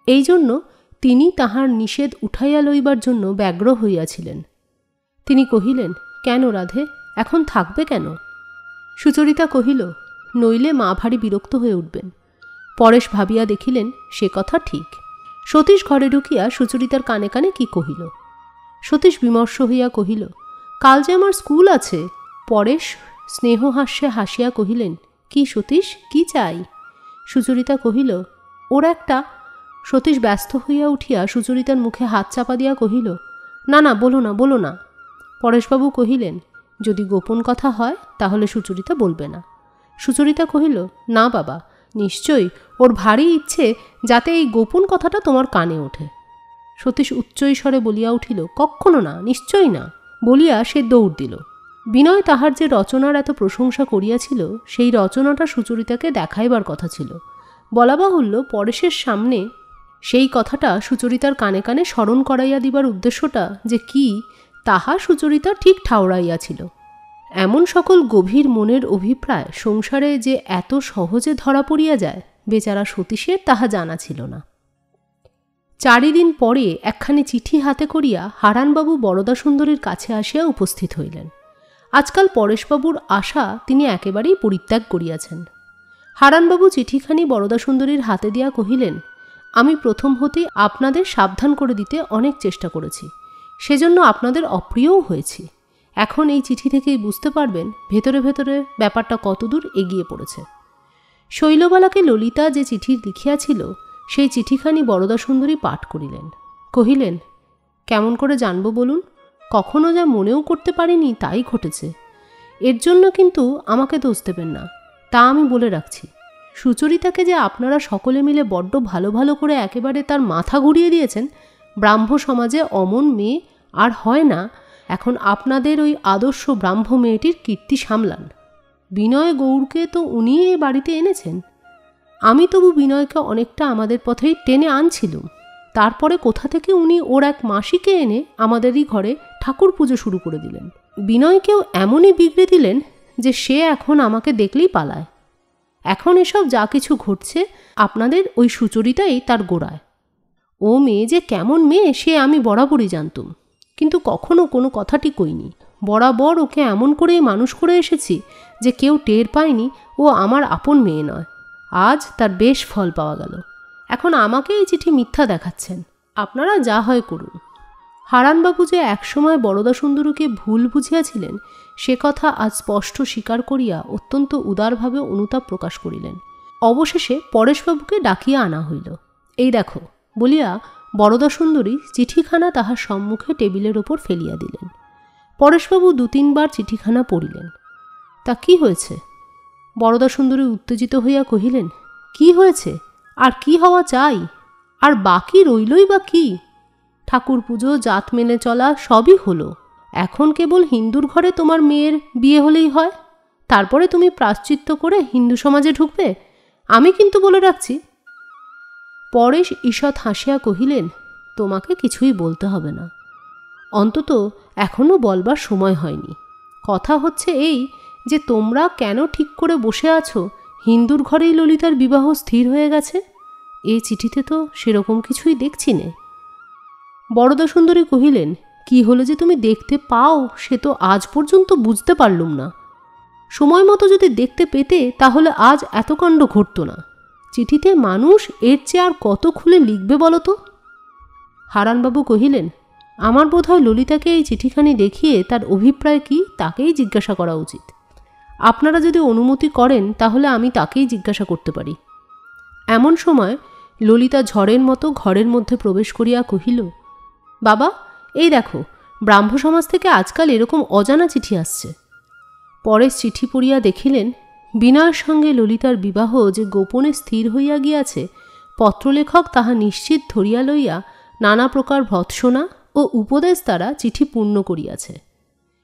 [SPEAKER 1] এই জন্য তিনি তাহার নিষেধ উঠাইয়া লইবার জন্য ব্যগ্র হইয়াছিলেন। তিনি কহিলেন, কেন রাধে, এখন থাকবে কেন? সুচরিতা কহিল, নইলে মা ভারী বিরক্ত হয়ে উঠবেন। পরেশ ভাবিয়া দেখিলেন সে কথা ঠিক। সতীশ ঘরে ঢুকিয়া সুচরিতার কানে কানে কি কহিল। সতীশ বিমর্ষ হইয়া কহিল, কাল যে আমার স্কুল আছে। পরেশ স্নেহহাস্যে হাসিয়া কহিলেন, কি সতীশ, কি চাই? সুচরিতা কহিল, ওর একটা। সতীশ ব্যস্ত হইয়া উঠিয়া সুচরিতার মুখে হাত চাপা দিয়া কহিল, না না, বলো না, বলো না। পরেশবাবু কহিলেন, যদি গোপন কথা হয় তাহলে সুচরিতা বলবে না। সুচরিতা কহিল, না বাবা, নিশ্চয়ই ওর ভারী ইচ্ছে যাতে এই গোপন কথাটা তোমার কানে ওঠে। সতীশ উচ্চৈস্বরে বলিয়া উঠিল, কক্ষনো না, নিশ্চয়ই না, বলিয়া সে দৌড় দিল। বিনয় তাহার যে রচনার এত প্রশংসা করিয়াছিল, সেই রচনাটা সুচরিতাকে দেখাইবার কথা ছিল। বলা বাহুল্য, পরেশের সামনে সেই কথাটা সুচরিতার কানে কানে স্মরণ করাইয়া দিবার উদ্দেশ্যটা যে কি, তাহা সুচরিতা ঠিক ঠাউরাইয়াছিল। এমন সকল গভীর মনের অভিপ্রায় সংসারে যে এত সহজে ধরা পড়িয়া যায়, বেচারা সতীশের তাহা জানা ছিল না। 4 দিন পরে একখানি চিঠি হাতে করিয়া হারানবাবু বরদাসুন্দরীর কাছে আসিয়া উপস্থিত হইলেন। আজকাল পরেশবাবুর আশা তিনি একেবারেই পরিত্যাগ করিয়াছেন। হারানবাবু চিঠিখানি বরদাসুন্দরীর হাতে দিয়া কহিলেন, আমি প্রথম হতেই আপনাদের সাবধান করে দিতে অনেক চেষ্টা করেছি, সেজন্য আপনাদের অপ্রিয়ও হয়েছি। এখন এই চিঠি থেকেই বুঝতে পারবেন ভেতরে ভেতরে ব্যাপারটা কতদূর এগিয়ে পড়েছে। শৈলবালাকে ললিতা যে চিঠি লিখিয়াছিল, সেই চিঠিখানি বরদাসুন্দরী পাঠ করিলেন। কহিলেন, কেমন করে জানব বলুন? কখনো যা মনেও করতে পারিনি তাই ঘটেছে। এর জন্য কিন্তু আমাকে দোষ দেবেন না, তা আমি বলে রাখছি। সুচরিতাকে যে আপনারা সকলে মিলে বড্ড ভালো ভালো করে একেবারে তার মাথা ঘুরিয়ে দিয়েছেন, ব্রাহ্ম সমাজে অমন মেয়ে আর হয় না। এখন আপনাদের ওই আদর্শ ব্রাহ্ম মেয়েটির কীর্তি সামলান। বিনয় গৌরকে তো উনিই এ বাড়িতে এনেছেন। আমি তবু বিনয়কে অনেকটা আমাদের পথেই টেনে আনছিলুম। তারপরে কোথা থেকে উনি ওর এক মাসিকে এনে আমাদেরই ঘরে ঠাকুর পুজো শুরু করে দিলেন। বিনয়কেও এমনই বিগড়ে দিলেন যে সে এখন আমাকে দেখলেই পালায়। এখন এসব যা কিছু ঘটছে আপনাদের ওই সুচরিতাই তার গোড়ায়। ও মেয়ে যে কেমন মেয়ে সে আমি বরাবরই জানতুম, কিন্তু কখনো কোনো কথাটি কইনি। বরাবর ওকে এমন করেই মানুষ করে এসেছি যে কেউ টের পায়নি ও আমার আপন মেয়ে নয়। আজ তার বেশ ফল পাওয়া গেল। এখন আমাকে এই চিঠি মিথ্যা দেখাচ্ছেন, আপনারা যা হয় করুন। হারানবাবু যে একসময় বরদাসুন্দরীকে ভুল বুঝিয়াছিলেন, সে কথা আজ স্পষ্ট স্বীকার করিয়া অত্যন্ত উদারভাবে অনুতাপ প্রকাশ করিলেন। অবশেষে পরেশবাবুকে ডাকিয়া আনা হইল। এই দেখো বলিয়া বরদাসুন্দরী চিঠিখানা তাহার সম্মুখে টেবিলের ওপর ফেলিয়া দিলেন। পরেশবাবু 2-3 বার চিঠিখানা পড়িলেন। তা কি হয়েছে? বরদাসুন্দরী উত্তেজিত হইয়া কহিলেন, কি হয়েছে? আর কি হওয়া চাই? আর বাকি রইলই বা কি? ঠাকুর পুজো, জাত মেনে চলা সবই হলো। এখন কেবল হিন্দুর ঘরে তোমার মেয়ের বিয়ে হলেই হয়। তারপরে তুমি প্রায়শ্চিত্ত করে হিন্দু সমাজে ঢুকবে। আমি কিন্তু বলে রাখছি। পরেশ ঈষৎ হাসিয়া কহিলেন, তোমাকে কিছুই বলতে হবে না, অন্তত এখনও বলবার সময় হয়নি। কথা হচ্ছে এই যে তোমরা কেন ঠিক করে বসে আছো হিন্দুর ঘরেই ললিতার বিবাহ স্থির হয়ে গেছে? এই চিঠিতে তো সেরকম কিছুই দেখছি নে। বরদা সুন্দরী কহিলেন, কি হলো যে তুমি দেখতে পাও সে তো আজ পর্যন্ত বুঝতে পারলুম না। সময় মতো যদি দেখতে পেতে তাহলে আজ এত কাণ্ড ঘটত না। চিঠিতে মানুষ এর চেয়ে আর কত খুলে লিখবে বলো তো? হারানবাবু কহিলেন, আমার বোধ হয় ললিতাকে এই চিঠিখানি দেখিয়ে তার অভিপ্রায় কি তাকেই জিজ্ঞাসা করা উচিত। আপনারা যদি অনুমতি করেন তাহলে আমি তাকেই জিজ্ঞাসা করতে পারি। এমন সময় ললিতা ঝড়ের মতো ঘরের মধ্যে প্রবেশ করিয়া কহিল, বাবা, এই দেখো, ব্রাহ্ম সমাজ থেকে আজকাল এরকম অজানা চিঠি আসছে। পরেশ চিঠি পড়িয়া দেখিলেন, বিনয়ের সঙ্গে ললিতার বিবাহ যে গোপনে স্থির হইয়া গিয়াছে, পত্রলেখক তাহা নিশ্চিত ধরিয়া লইয়া নানা প্রকার ভৎসনা ও উপদেশ দ্বারা চিঠি পূর্ণ করিয়াছে।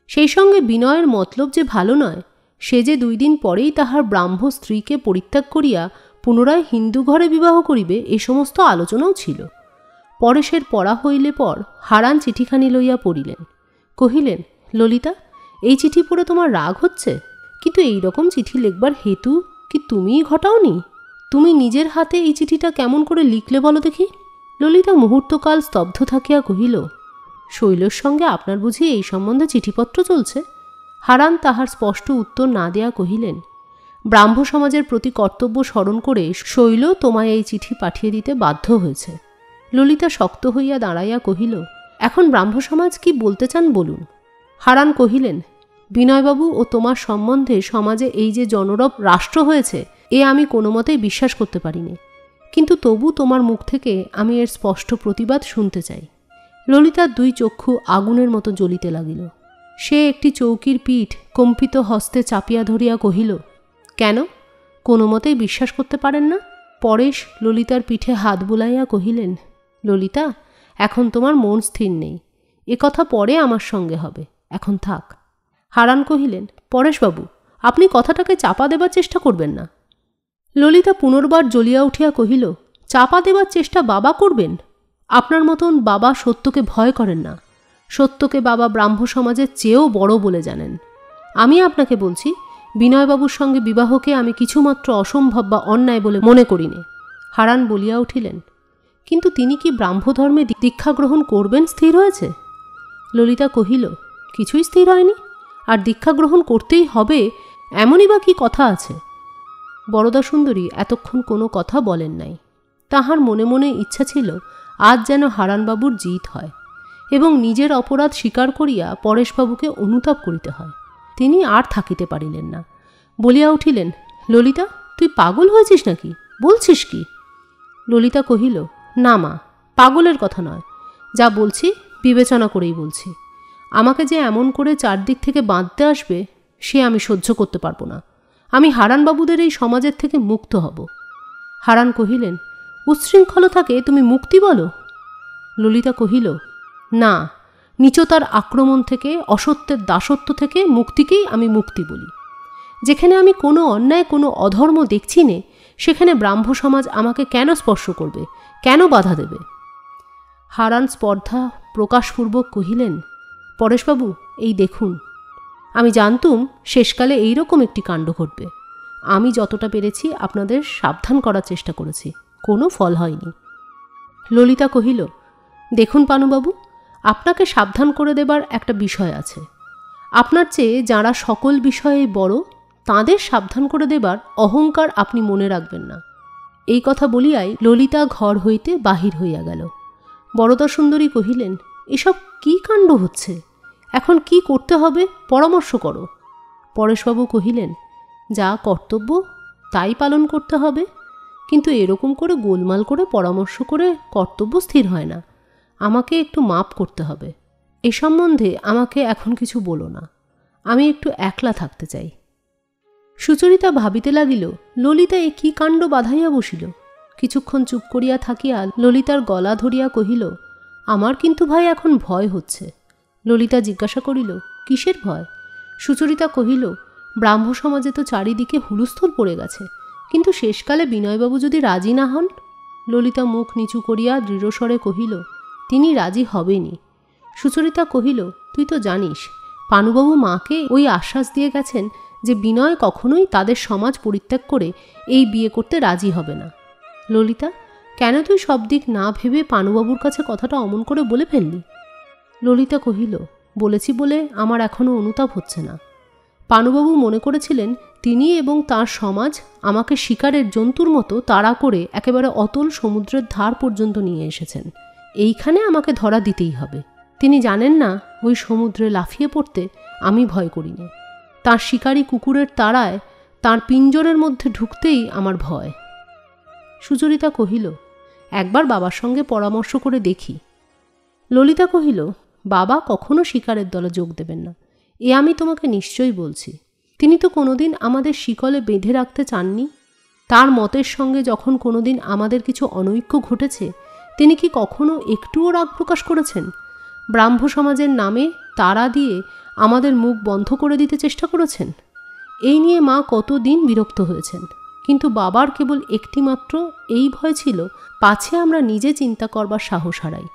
[SPEAKER 1] সেই সঙ্গে বিনয়ের মতলব যে ভালো নয়, সে যে 2 দিন পরেই তাহার ব্রাহ্ম স্ত্রীকে পরিত্যাগ করিয়া পুনরায় হিন্দু ঘরে বিবাহ করিবে, এ সমস্ত আলোচনাও ছিল। পরেশের পড়া হইলে পর হারান চিঠিখানি লইয়া পড়িলেন। কহিলেন, ললিতা, এই চিঠি পড়ে তোমার রাগ হচ্ছে? কিন্তু এই রকম চিঠি লিখবার হেতু কি তুমিই ঘটাওনি? তুমি নিজের হাতে এই চিঠিটা কেমন করে লিখলে বলো দেখি? ললিতা মুহূর্তকাল স্তব্ধ থাকিয়া কহিল, শৈলের সঙ্গে আপনার বুঝি এই সম্বন্ধে চিঠিপত্র চলছে? হারান তাহার স্পষ্ট উত্তর না দেয়া কহিলেন, ব্রাহ্ম সমাজের প্রতি কর্তব্য স্মরণ করে শৈল তোমায় এই চিঠি পাঠিয়ে দিতে বাধ্য হয়েছে। ললিতা শক্ত হইয়া দাঁড়াইয়া কহিল, এখন ব্রাহ্ম সমাজ কি বলতে চান বলুন। হারান কহিলেন, বিনয়বাবু ও তোমার সম্বন্ধে সমাজে এই যে জনরব রাষ্ট্র হয়েছে, এ আমি কোনো মতেই বিশ্বাস করতে পারিনি, কিন্তু তবু তোমার মুখ থেকে আমি এর স্পষ্ট প্রতিবাদ শুনতে চাই। ললিতার 2 চক্ষু আগুনের মতো জ্বলিতে লাগিল। সে একটি চৌকির পিঠ কম্পিত হস্তে চাপিয়া ধরিয়া কহিল, কেন, কোনো মতেই বিশ্বাস করতে পারেন না? পরেশ ললিতার পিঠে হাত বুলাইয়া কহিলেন, ললিতা, এখন তোমার মন স্থির নেই, এ কথা পরে আমার সঙ্গে হবে, এখন থাক। হারান কহিলেন, পরেশবাবু, আপনি কথাটাকে চাপা দেবার চেষ্টা করবেন না। ললিতা পুনর্বার জ্বলিয়া উঠিয়া কহিল, চাপা দেবার চেষ্টা বাবা করবেন? আপনার মতন বাবা সত্যকে ভয় করেন না। সত্যকে বাবা ব্রাহ্ম সমাজের চেয়েও বড় বলে জানেন। আমি আপনাকে বলছি, বিনয়বাবুর সঙ্গে বিবাহকে আমি কিছুমাত্র অসম্ভব বা অন্যায় বলে মনে করি নে। হারান বলিয়া উঠিলেন, কিন্তু তিনি কি ব্রাহ্মধর্মে দীক্ষা গ্রহণ করবেন স্থির হয়েছে? ললিতা কহিল, কিছুই স্থির হয়নি, আর দীক্ষা গ্রহণ করতেই হবে এমনই বা কি কথা আছে? বরদা সুন্দরী এতক্ষণ কোনো কথা বলেন নাই। তাহার মনে মনে ইচ্ছা ছিল আজ যেন হারানবাবুর জিত হয় এবং নিজের অপরাধ স্বীকার করিয়া পরেশবাবুকে অনুতাপ করিতে হয়। তিনি আর থাকিতে পারিলেন না, বলিয়া উঠিলেন, ললিতা, তুই পাগল হয়েছিস নাকি? বলছিস কি? ললিতা কহিল, না মা, পাগলের কথা নয়, যা বলছি বিবেচনা করেই বলছি। আমাকে যে এমন করে চারদিক থেকে বাঁধতে আসবে সে আমি সহ্য করতে পারবো না। আমি হারানবাবুদের এই সমাজের থেকে মুক্ত হব। হারান কহিলেন, উচ্ছৃঙ্খলতাকে তুমি মুক্তি বলো? ললিতা কহিল, না, নীচতার আক্রমণ থেকে, অসত্যের দাসত্ব থেকে মুক্তিকেই আমি মুক্তি বলি। যেখানে আমি কোনো অন্যায়, কোনো অধর্ম দেখছি নে, সেখানে ব্রাহ্ম সমাজ আমাকে কেন স্পর্শ করবে, কেন বাধা দেবে? হারান স্পর্ধা প্রকাশপূর্বক কহিলেন, পরেশবাবু, এই দেখুন, আমি জানতুম শেষকালে এইরকম একটি কাণ্ড ঘটবে। আমি যতটা পেরেছি আপনাদের সাবধান করার চেষ্টা করেছি, কোনো ফল হয়নি। ললিতা কহিল, দেখুন পানুবাবু, আপনাকে সাবধান করে দেবার একটা বিষয় আছে। আপনার চেয়ে যারা সকল বিষয়ে বড়, তাঁদের সাবধান করে দেবার অহংকার আপনি মনে রাখবেন না। এই কথা বলিয়াই ললিতা ঘর হইতে বাহির হইয়া গেল। বরদা সুন্দরী কহিলেন, এসব কি কাণ্ড হচ্ছে? এখন কি করতে হবে পরামর্শ করো। পরেশবাবু কহিলেন, যা কর্তব্য তাই পালন করতে হবে, কিন্তু এরকম করে গোলমাল করে পরামর্শ করে কর্তব্য স্থির হয় না। আমাকে একটু মাপ করতে হবে। এ সম্বন্ধে আমাকে এখন কিছু বলো না, আমি একটু একলা থাকতে চাই। সুচরিতা ভাবিতে লাগিল, ললিতা এ কি কাণ্ড বাঁধাইয়া বসিল। কিছুক্ষণ চুপ করিয়া থাকিয়া ললিতার গলা ধরিয়া কহিল, আমার কিন্তু ভাই এখন ভয় হচ্ছে। ললিতা জিজ্ঞাসা করিল, কিসের ভয়? সুচরিতা কহিল, ব্রাহ্ম সমাজে তো চারিদিকে হুলস্থুল পড়ে গেছে, কিন্তু শেষকালে বিনয়বাবু যদি রাজি না হন? ললিতা মুখ নিচু করিয়া দৃঢ়স্বরে কহিল, তিনি রাজি হবেনি। সুচরিতা কহিল, তুই তো জানিস পানুবাবু মাকে ওই আশ্বাস দিয়ে গেছেন যে বিনয় কখনোই তাদের সমাজ পরিত্যাগ করে এই বিয়ে করতে রাজি হবে না। ললিতা, কেন তুই সব দিক না ভেবে পানুবাবুর কাছে কথাটা অমন করে বলে ফেললি? ললিতা কহিল, বলেছি বলে আমার এখনও অনুতাপ হচ্ছে না। পানুবাবু মনে করেছিলেন তিনি এবং তার সমাজ আমাকে শিকারের জন্তুর মতো তাড়া করে একেবারে অতল সমুদ্রের ধার পর্যন্ত নিয়ে এসেছেন। এইখানে আমাকে ধরা দিতেই হবে। তিনি জানেন না ওই সমুদ্রে লাফিয়ে পড়তে আমি ভয় করি না। তাঁর শিকারী কুকুরের তাড়ায় তাঁর পিঞ্জরের মধ্যে ঢুকতেই আমার ভয়। সুচরিতা কহিল, একবার বাবার সঙ্গে পরামর্শ করে দেখি। ললিতা কহিল, বাবা কখনো শিকারের দলে যোগ দেবেন না, এ আমি তোমাকে নিশ্চয়ই বলছি। তিনি তো কোনোদিন আমাদের শিকলে বেঁধে রাখতে চাননি। তার মতের সঙ্গে যখন কোনোদিন আমাদের কিছু অনৈক্য ঘটেছে, তিনি কি কখনো একটুও রাগ প্রকাশ করেছেন? ব্রাহ্ম সমাজের নামে তাড়া দিয়ে আমাদের মুখ বন্ধ করে দিতে চেষ্টা করেছেন। এই নিয়ে মা কতদিন বিরক্ত হয়েছেন, কিন্তু বাবার কেবল একটিমাত্র এই ভয় ছিল, পাছে আমরা নিজে চিন্তা করবার সাহস হারাই।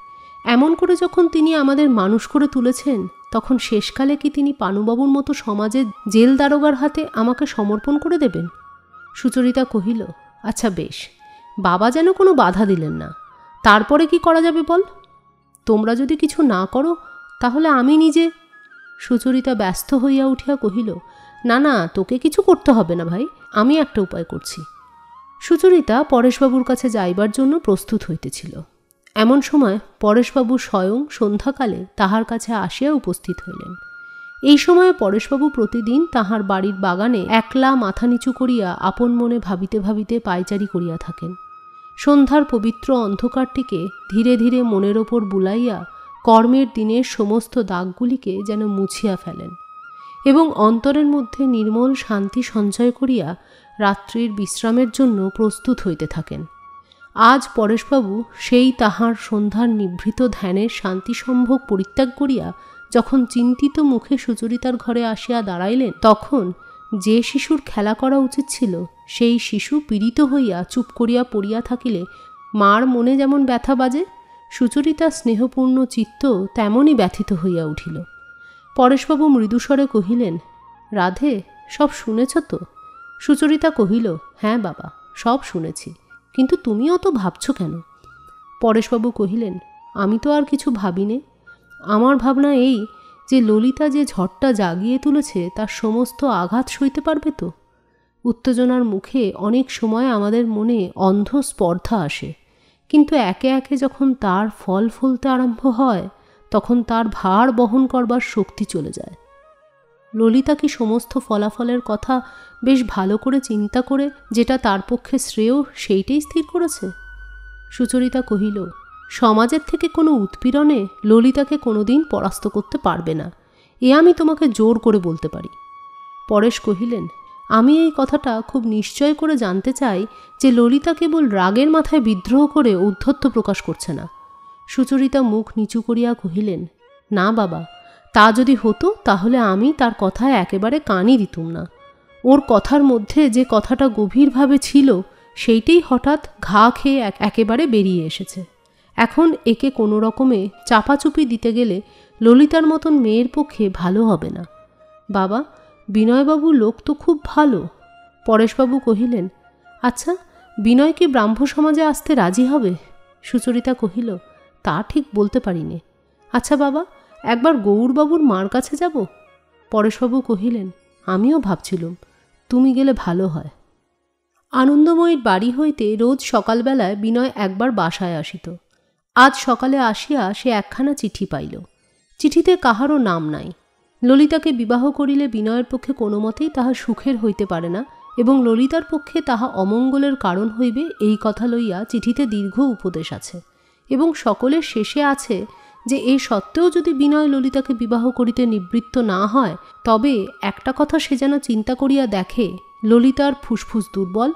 [SPEAKER 1] এমন করে যখন তিনি আমাদের মানুষ করে তুলেছেন, তখন শেষকালে কি তিনি পানুবাবুর মতো সমাজের জেল দারোগার হাতে আমাকে সমর্পণ করে দেবেন? সুচরিতা কহিল, আচ্ছা বেশ, বাবা যেন কোনো বাধা দিলেন না। তারপরে কি করা যাবে বল? তোমরা যদি কিছু না করো তাহলে আমি নিজে। সুচরিতা ব্যস্ত হইয়া উঠিয়া কহিল, না না, তোকে কিছু করতে হবে না ভাই, আমি একটা উপায় করছি। সুচরিতা পরেশবাবুর কাছে যাইবার জন্য প্রস্তুত হইতেছিল। এমন সময় পরেশবাবু স্বয়ং সন্ধ্যাকালে তাহার কাছে আসিয়া উপস্থিত হইলেন। এই সময়ে পরেশবাবু প্রতিদিন তাহার বাড়ির বাগানে একলা মাথা নিচু করিয়া আপন মনে ভাবিতে ভাবিতে পায়চারি করিয়া থাকেন। সন্ধ্যার পবিত্র অন্ধকারটিকে ধীরে ধীরে মনের ওপর বুলাইয়া কর্মের দিনের সমস্ত দাগগুলিকে যেন মুছিয়া ফেলেন এবং অন্তরের মধ্যে নির্মল শান্তি সঞ্চয় করিয়া রাত্রির বিশ্রামের জন্য প্রস্তুত হইতে থাকেন। আজ পরেশবাবু সেই তাহার সন্ধ্যার নিভৃত ধ্যানের শান্তিসম্ভোগ পরিত্যাগ করিয়া যখন চিন্তিত মুখে সুচরিতার ঘরে আসিয়া দাঁড়াইলেন, তখন যে শিশুর খেলা করা উচিত ছিল সেই শিশু পীড়িত হইয়া চুপ করিয়া পড়িয়া থাকিলে মার মনে যেমন ব্যথা বাজে, সুচরিতার স্নেহপূর্ণ চিত্ত তেমনই ব্যথিত হইয়া উঠিল। পরেশবাবু মৃদুস্বরে কহিলেন, রাধে, সব শুনেছ তো? সুচরিতা কহিল, হ্যাঁ বাবা, সব শুনেছি, কিন্তু তুমি অত ভাবছ কেন? পরেশবাবু কহিলেন, আমি তো আর কিছু ভাবিনে। আমার ভাবনা এই যে ললিতা যে ঝড়টা জাগিয়ে তুলেছে তার সমস্ত আঘাত সইতে পারবে তো? উত্তেজনার মুখে অনেক সময় আমাদের মনে অন্ধ স্পর্ধা আসে, কিন্তু একে একে যখন তার ফল ফলতে আরম্ভ হয় তখন তার ভার বহন করবার শক্তি চলে যায়। ললিতা কি সমস্ত ফলাফলের কথা বেশ ভালো করে চিন্তা করে যেটা তার পক্ষে শ্রেয় সেইটাই স্থির করেছে? সুচরিতা কহিল, সমাজের থেকে কোনো উৎপীড়নে ললিতাকে কোনোদিন পরাস্ত করতে পারবে না, এ আমি তোমাকে জোর করে বলতে পারি। পরেশ কহিলেন, আমি এই কথাটা খুব নিশ্চয় করে জানতে চাই যে ললিতা কেবল রাগের মাথায় বিদ্রোহ করে ঔদ্ধত্য প্রকাশ করছে না। সুচরিতা মুখ নিচু করিয়া কহিলেন, না বাবা, তা যদি হতো তাহলে আমি তার কথায় একেবারে কানই দিতুম না। ওর কথার মধ্যে যে কথাটা গভীরভাবে ছিল সেইটাই হঠাৎ ঘা খেয়ে একেবারে বেরিয়ে এসেছে। এখন একে কোনো রকমে চাপাচুপি দিতে গেলে ললিতার মতন মেয়ের পক্ষে ভালো হবে না। বাবা, বিনয়বাবু লোক তো খুব ভালো। পরেশবাবু কহিলেন, আচ্ছা, বিনয় কি ব্রাহ্ম সমাজে আসতে রাজি হবে? সুচরিতা কহিল, তা ঠিক বলতে পারিনে। আচ্ছা বাবা, একবার গৌরবাবুর মার কাছে যাব? পরেশবাবু কহিলেন, আমিও ভাবছিলুম, তুমি গেলে ভালো হয়। আনন্দময়ীর বাড়ি হইতে রোজ সকালবেলায় বিনয় একবার বাসায় আসিত। আজ সকালে আসিয়া সে একখানা চিঠি পাইল। চিঠিতে কাহারও নাম নাই। ললিতাকে বিবাহ করিলে বিনয়ের পক্ষে কোনো মতেই তাহা সুখের হইতে পারে না এবং ললিতার পক্ষে তাহা অমঙ্গলের কারণ হইবে, এই কথা লইয়া চিঠিতে দীর্ঘ উপদেশ আছে এবং সকলের শেষে আছে যে এ সত্ত্বেও যদি বিনয় ললিতাকে বিবাহ করিতে নিবৃত্ত না হয়, তবে একটা কথা সে যেন চিন্তা করিয়া দেখে, ললিতার ফুসফুস দুর্বল,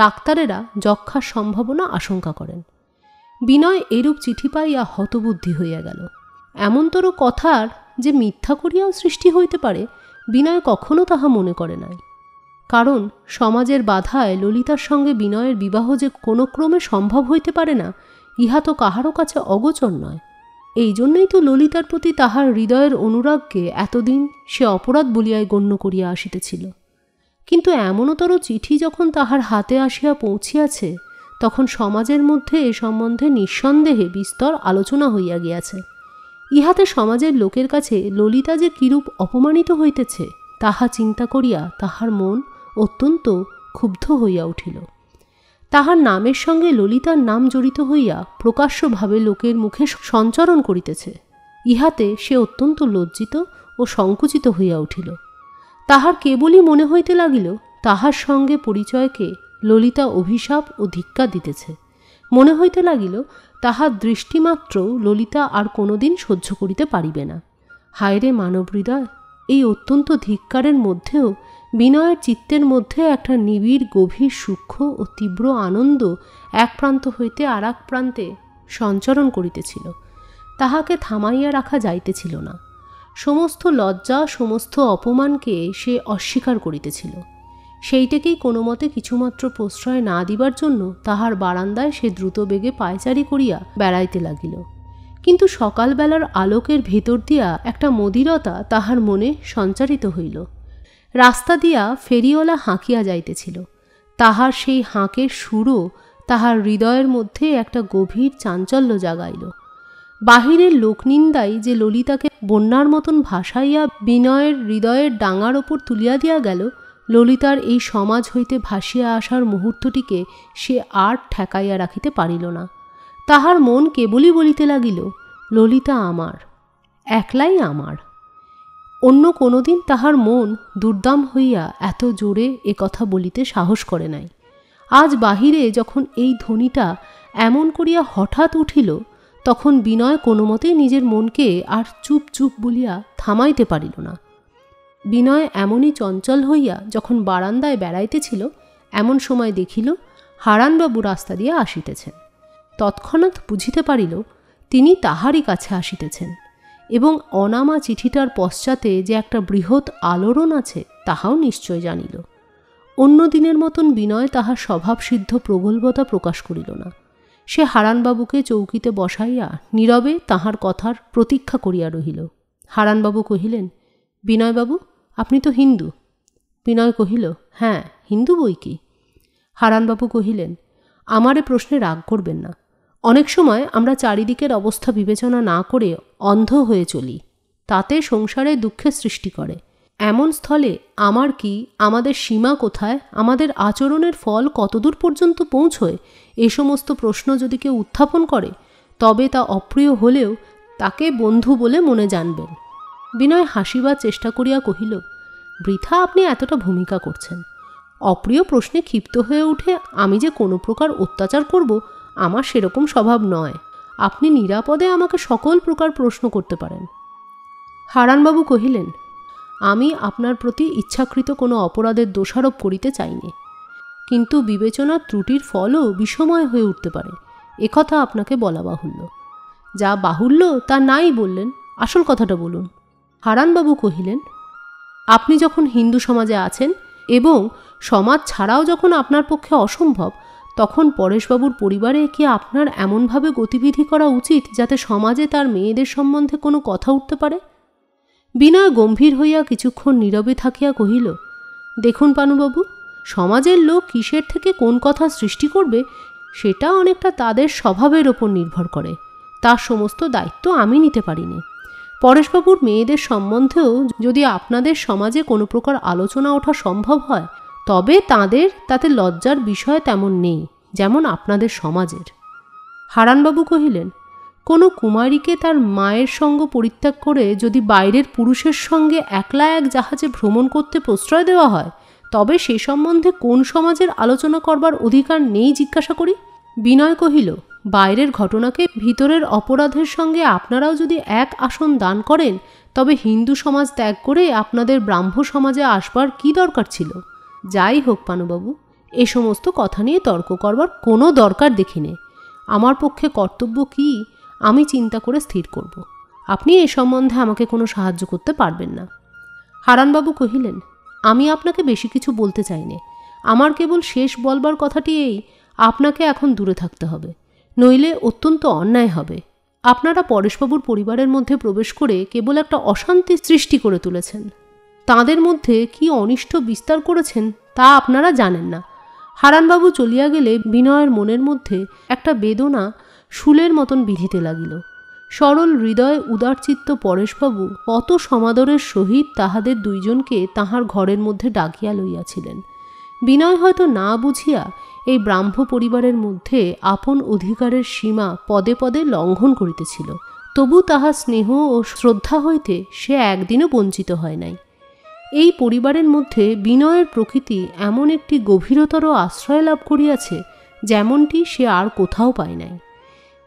[SPEAKER 1] ডাক্তারেরা যক্ষার সম্ভাবনা আশঙ্কা করেন। বিনয় এরূপ চিঠি পাইয়া হতবুদ্ধি হইয়া গেল। এমনতর কথার যে মিথ্যা করিয়াও সৃষ্টি হইতে পারে বিনয় কখনো তাহা মনে করে নাই। কারণ সমাজের বাধায় ললিতার সঙ্গে বিনয়ের বিবাহ যে কোনো ক্রমে সম্ভব হইতে পারে না, ইহা তো কাহারও কাছে অগোচর নয়। এই জন্যই তো ললিতার প্রতি তাহার হৃদয়ের অনুরাগকে এতদিন সে অপরাধ বলিয়াই গণ্য করিয়া আসিতেছিল। কিন্তু এমনতর চিঠি যখন তাহার হাতে আসিয়া পৌঁছিয়াছে, তখন সমাজের মধ্যে এ সম্বন্ধে নিঃসন্দেহে বিস্তর আলোচনা হইয়া গিয়াছে। ইহাতে সমাজের লোকের কাছে ললিতা যে কিরূপ অপমানিত হইতেছে তাহা চিন্তা করিয়া তাহার মন অত্যন্ত ক্ষুব্ধ হইয়া উঠিল। তাহার নামের সঙ্গে ললিতার নাম জড়িত হইয়া প্রকাশ্যভাবে লোকের মুখে সঞ্চরণ করিতেছে, ইহাতে সে অত্যন্ত লজ্জিত ও সংকুচিত হইয়া উঠিল। তাহার কেবলই মনে হইতে লাগিল তাহার সঙ্গে পরিচয়কে ললিতা অভিশাপ ও ধিক্কা দিতেছে। মনে হইতে লাগিল তাহার দৃষ্টিমাত্রও ললিতা আর কোনোদিন সহ্য করিতে পারিবে না। হায়রে মানব হৃদয়, এই অত্যন্ত ধিক্কারের মধ্যেও বিনয়ের চিত্তের মধ্যে একটা নিবিড় গভীর সূক্ষ্ম ও তীব্র আনন্দ এক প্রান্ত হইতে আর এক প্রান্তে সঞ্চরণ করিতেছিল। তাহাকে থামাইয়া রাখা যাইতেছিল না। সমস্ত লজ্জা সমস্ত অপমানকে সে অস্বীকার করিতেছিল। সেইটাকেই কোনো মতে কিছুমাত্র প্রশ্রয় না দিবার জন্য তাহার বারান্দায় সে দ্রুত বেগে পায়চারি করিয়া বেড়াইতে লাগিল। কিন্তু সকালবেলার আলোকের ভেতর দিয়া একটা মদিরতা তাহার মনে সঞ্চারিত হইল। রাস্তা দিয়া ফেরিওয়ালা হাঁকিয়া যাইতেছিল। তাহার সেই হাঁকের সুরও তাহার হৃদয়ের মধ্যে একটা গভীর চাঞ্চল্য জাগাইল। বাহিরের লোকনিন্দাই যে ললিতাকে বন্যার মতন ভাসাইয়া বিনয়ের হৃদয়ের ডাঙার ওপর তুলিয়া দিয়া গেল, ললিতার এই সমাজ হইতে ভাসিয়া আসার মুহূর্তটিকে সে আর ঠেকাইয়া রাখিতে পারিল না। তাহার মন কেবলই বলিতে লাগিল, ললিতা আমার, একলাই আমার। অন্য কোনোদিন তাহার মন দুর্দাম হইয়া এত জোরে এ কথা বলিতে সাহস করে নাই। আজ বাহিরে যখন এই ধ্বনিটা এমন করিয়া হঠাৎ উঠিল, তখন বিনয় কোনো মতেই নিজের মনকে আর চুপ চুপ বলিয়া থামাইতে পারিল না। বিনয় এমনই চঞ্চল হইয়া যখন বারান্দায় বেড়াইতেছিল, এমন সময় দেখিল হারানবাবু রাস্তা দিয়া আসিতেছেন। তৎক্ষণাৎ বুঝিতে পারিল তিনি তাহারই কাছে আসিতেছেন, এবং অনামা চিঠিটার পশ্চাতে যে একটা বৃহৎ আলোড়ন আছে তাহাও নিশ্চয় জানিল। অন্য দিনের মতন বিনয় তাহার স্বভাবসিদ্ধ প্রগল্ভতা প্রকাশ করিল না। সে হারানবাবুকে চৌকিতে বসাইয়া নীরবে তাহার কথার প্রতীক্ষা করিয়া রহিল। হারানবাবু কহিলেন, বিনয়বাবু, আপনি তো হিন্দু? বিনয় কহিল, হ্যাঁ, হিন্দু বই কি। হারানবাবু কহিলেন, আমার এ প্রশ্নে রাগ করবেন না। অনেক সময় আমরা চারিদিকের অবস্থা বিবেচনা না করে অন্ধ হয়ে চলি, তাতে সংসারে দুঃখের সৃষ্টি করে। এমন স্থলে আমার কি, আমাদের সীমা কোথায়, আমাদের আচরণের ফল কতদূর পর্যন্ত পৌঁছয়, এ সমস্ত প্রশ্ন যদি কেউ উত্থাপন করে, তবে তা অপ্রিয় হলেও তাকে বন্ধু বলে মনে জানবেন। বিনয় হাসিবার চেষ্টা করিয়া কহিল, বৃথা আপনি এতটা ভূমিকা করছেন। অপ্রিয় প্রশ্নে ক্ষিপ্ত হয়ে উঠে আমি যে কোনো প্রকার অত্যাচার করব, আমার সেরকম স্বভাব নয়। আপনি নিরাপদে আমাকে সকল প্রকার প্রশ্ন করতে পারেন। হারানবাবু কহিলেন, আমি আপনার প্রতি ইচ্ছাকৃত কোনো অপরাধের দোষারোপ করিতে চাইনি, কিন্তু বিবেচনার ত্রুটির ফলও বিষময় হয়ে উঠতে পারে, একথা আপনাকে বলা বাহুল্য। যা বাহুল্য তা নাই বললেন, আসল কথাটা বলুন। হারানবাবু কহিলেন, আপনি যখন হিন্দু সমাজে আছেন এবং সমাজ ছাড়াও যখন আপনার পক্ষে অসম্ভব, তখন পরেশবাবুর পরিবারে কি আপনার এমনভাবে গতিবিধি করা উচিত যাতে সমাজে তার মেয়েদের সম্বন্ধে কোনো কথা উঠতে পারে? বিনয় গম্ভীর হইয়া কিছুক্ষণ নীরবে থাকিয়া কহিল, দেখুন পানুবাবু, সমাজের লোক কিসের থেকে কোন কথা সৃষ্টি করবে সেটা অনেকটা তাদের স্বভাবের ওপর নির্ভর করে। তার সমস্ত দায়িত্ব আমি নিতে পারিনি। পরেশবাবুর মেয়েদের সম্বন্ধেও যদি আপনাদের সমাজে কোনো প্রকার আলোচনা ওঠা সম্ভব হয়, তবে তাদের তাতে লজ্জার বিষয় তেমন নেই যেমন আপনাদের সমাজের। হারানবাবু কহিলেন, কোনো কুমারীকে তার মায়ের সঙ্গ পরিত্যাগ করে যদি বাইরের পুরুষের সঙ্গে একলা এক জাহাজে ভ্রমণ করতে প্রশ্রয় দেওয়া হয়, তবে সে সম্বন্ধে কোন সমাজের আলোচনা করবার অধিকার নেই জিজ্ঞাসা করি? বিনয় কহিল, বাইরের ঘটনাকে ভিতরের অপরাধের সঙ্গে আপনারাও যদি এক আসন দান করেন, তবে হিন্দু সমাজ ত্যাগ করে আপনাদের ব্রাহ্ম সমাজে আসবার কি দরকার ছিল? যাই হোক পানুবাবু, এ সমস্ত কথা নিয়ে তর্ক করবার কোনো দরকার দেখিনি। আমার পক্ষে কর্তব্য কি আমি চিন্তা করে স্থির করব। আপনি এ সম্বন্ধে আমাকে কোনো সাহায্য করতে পারবেন না। হারানবাবু কহিলেন, আমি আপনাকে বেশি কিছু বলতে চাইনি। আমার কেবল শেষ বলবার কথাটি এই, আপনাকে এখন দূরে থাকতে হবে, নইলে অত্যন্ত অন্যায় হবে। আপনারা পরেশবাবুর পরিবারের মধ্যে প্রবেশ করে কেবল একটা অশান্তি সৃষ্টি করে তুলেছেন। তাঁদের মধ্যে কি অনিষ্ট বিস্তার করেছেন তা আপনারা জানেন না। হারানবাবু চলিয়া গেলে বিনয়ের মনের মধ্যে একটা বেদনা শুলের মতন বিঁধিতে লাগিল। সরল হৃদয় উদারচিত্ত পরেশবাবু কত সমাদরের সহিত তাহাদের দুইজনকে তাহার ঘরের মধ্যে ডাকিয়া লইয়াছিলেন। বিনয় হয়তো না বুঝিয়া এই ব্রাহ্ম পরিবারের মধ্যে আপন অধিকারের সীমা পদে পদে লঙ্ঘন করিতেছিল, তবু তাহার স্নেহ ও শ্রদ্ধা হইতে সে একদিনও বঞ্চিত হয় নাই। এই পরিবারের মধ্যে বিনয়ের প্রকৃতি এমন একটি গভীরতর আশ্রয় লাভ করিয়াছে যেমনটি সে আর কোথাও পায় নাই।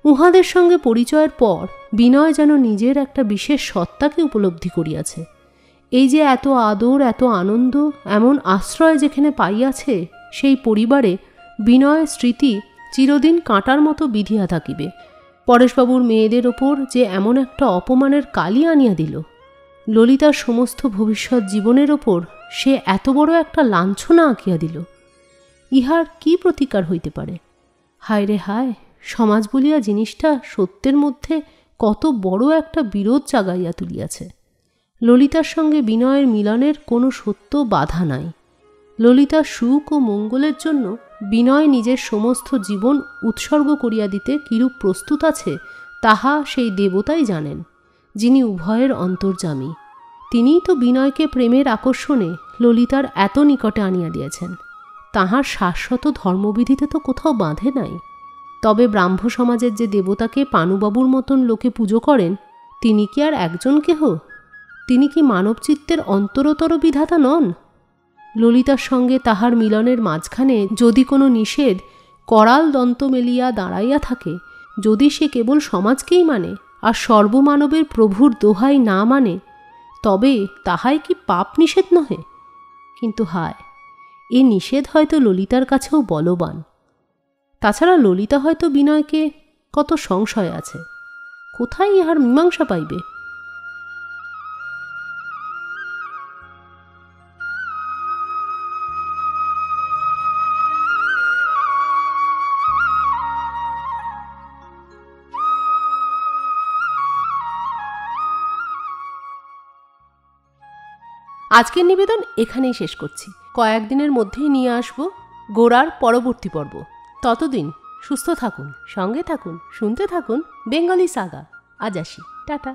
[SPEAKER 1] উহাদের সঙ্গে পরিচয়ের পর বিনয় যেন নিজের একটা বিশেষ সত্তাকে উপলব্ধি করিয়াছে। এই যে এত আদর, এত আনন্দ, এমন আশ্রয় যেখানে পাইয়াছে, সেই পরিবারে বিনয়ের স্মৃতি চিরদিন কাঁটার মতো বিধিয়া থাকিবে। পরেশবাবুর মেয়েদের ওপর যে এমন একটা অপমানের কালি আনিয়া দিল, ললিতার সমস্ত ভবিষ্যৎ জীবনের ওপর সে এত বড় একটা লাঞ্ছনা আঁকিয়া দিল, ইহার কি প্রতিকার হইতে পারে? হায় রে হায়, সমাজ বলিয়া জিনিসটা সত্যের মধ্যে কত বড় একটা বিরোধ জাগাইয়া তুলিয়াছে। ললিতার সঙ্গে বিনয়ের মিলনের কোনো সত্য বাধা নাই। ললিতার সুখ ও মঙ্গলের জন্য বিনয় নিজের সমস্ত জীবন উৎসর্গ করিয়া দিতে কিরূপ প্রস্তুত আছে তাহা সেই দেবতাই জানেন, যিনি উভয়ের অন্তর্যামী। তিনিই তো বিনয়কে প্রেমের আকর্ষণে ললিতার এত নিকটে আনিয়া দিয়েছেন। তাহার শাশ্বত ধর্মবিধিতে তো কোথাও বাঁধে নাই। তবে ব্রাহ্ম সমাজের যে দেবতাকে পানুবাবুর মতন লোকে পুজো করেন, তিনি কি আর একজন কেহ? তিনি কি মানবচিত্তের অন্তরতর বিধাতা নন? ললিতার সঙ্গে তাহার মিলনের মাঝখানে যদি কোনো নিষেধ করাল দন্ত মেলিয়া দাঁড়াইয়া থাকে, যদি সে কেবল সমাজকেই মানে আর সর্বমানবের প্রভুর দোহাই না মানে, তবে তাহাই কি পাপ নিষেধ নহে? কিন্তু হায়, এ নিষেধ হয়তো ললিতার কাছেও বলবান। তাছাড়া ললিতা হয়তো বিনয়কে কত সংশয় আছে, কোথায় ইহার মীমাংসা পাইবে? আজকের নিবেদন এখানেই শেষ করছি। কয়েকদিনের মধ্যেই নিয়ে আসব গোরার পরবর্তী পর্ব। ততদিন সুস্থ থাকুন, সঙ্গে থাকুন, শুনতে থাকুন বেঙ্গলি সাগা। আজ আসি, টাটা।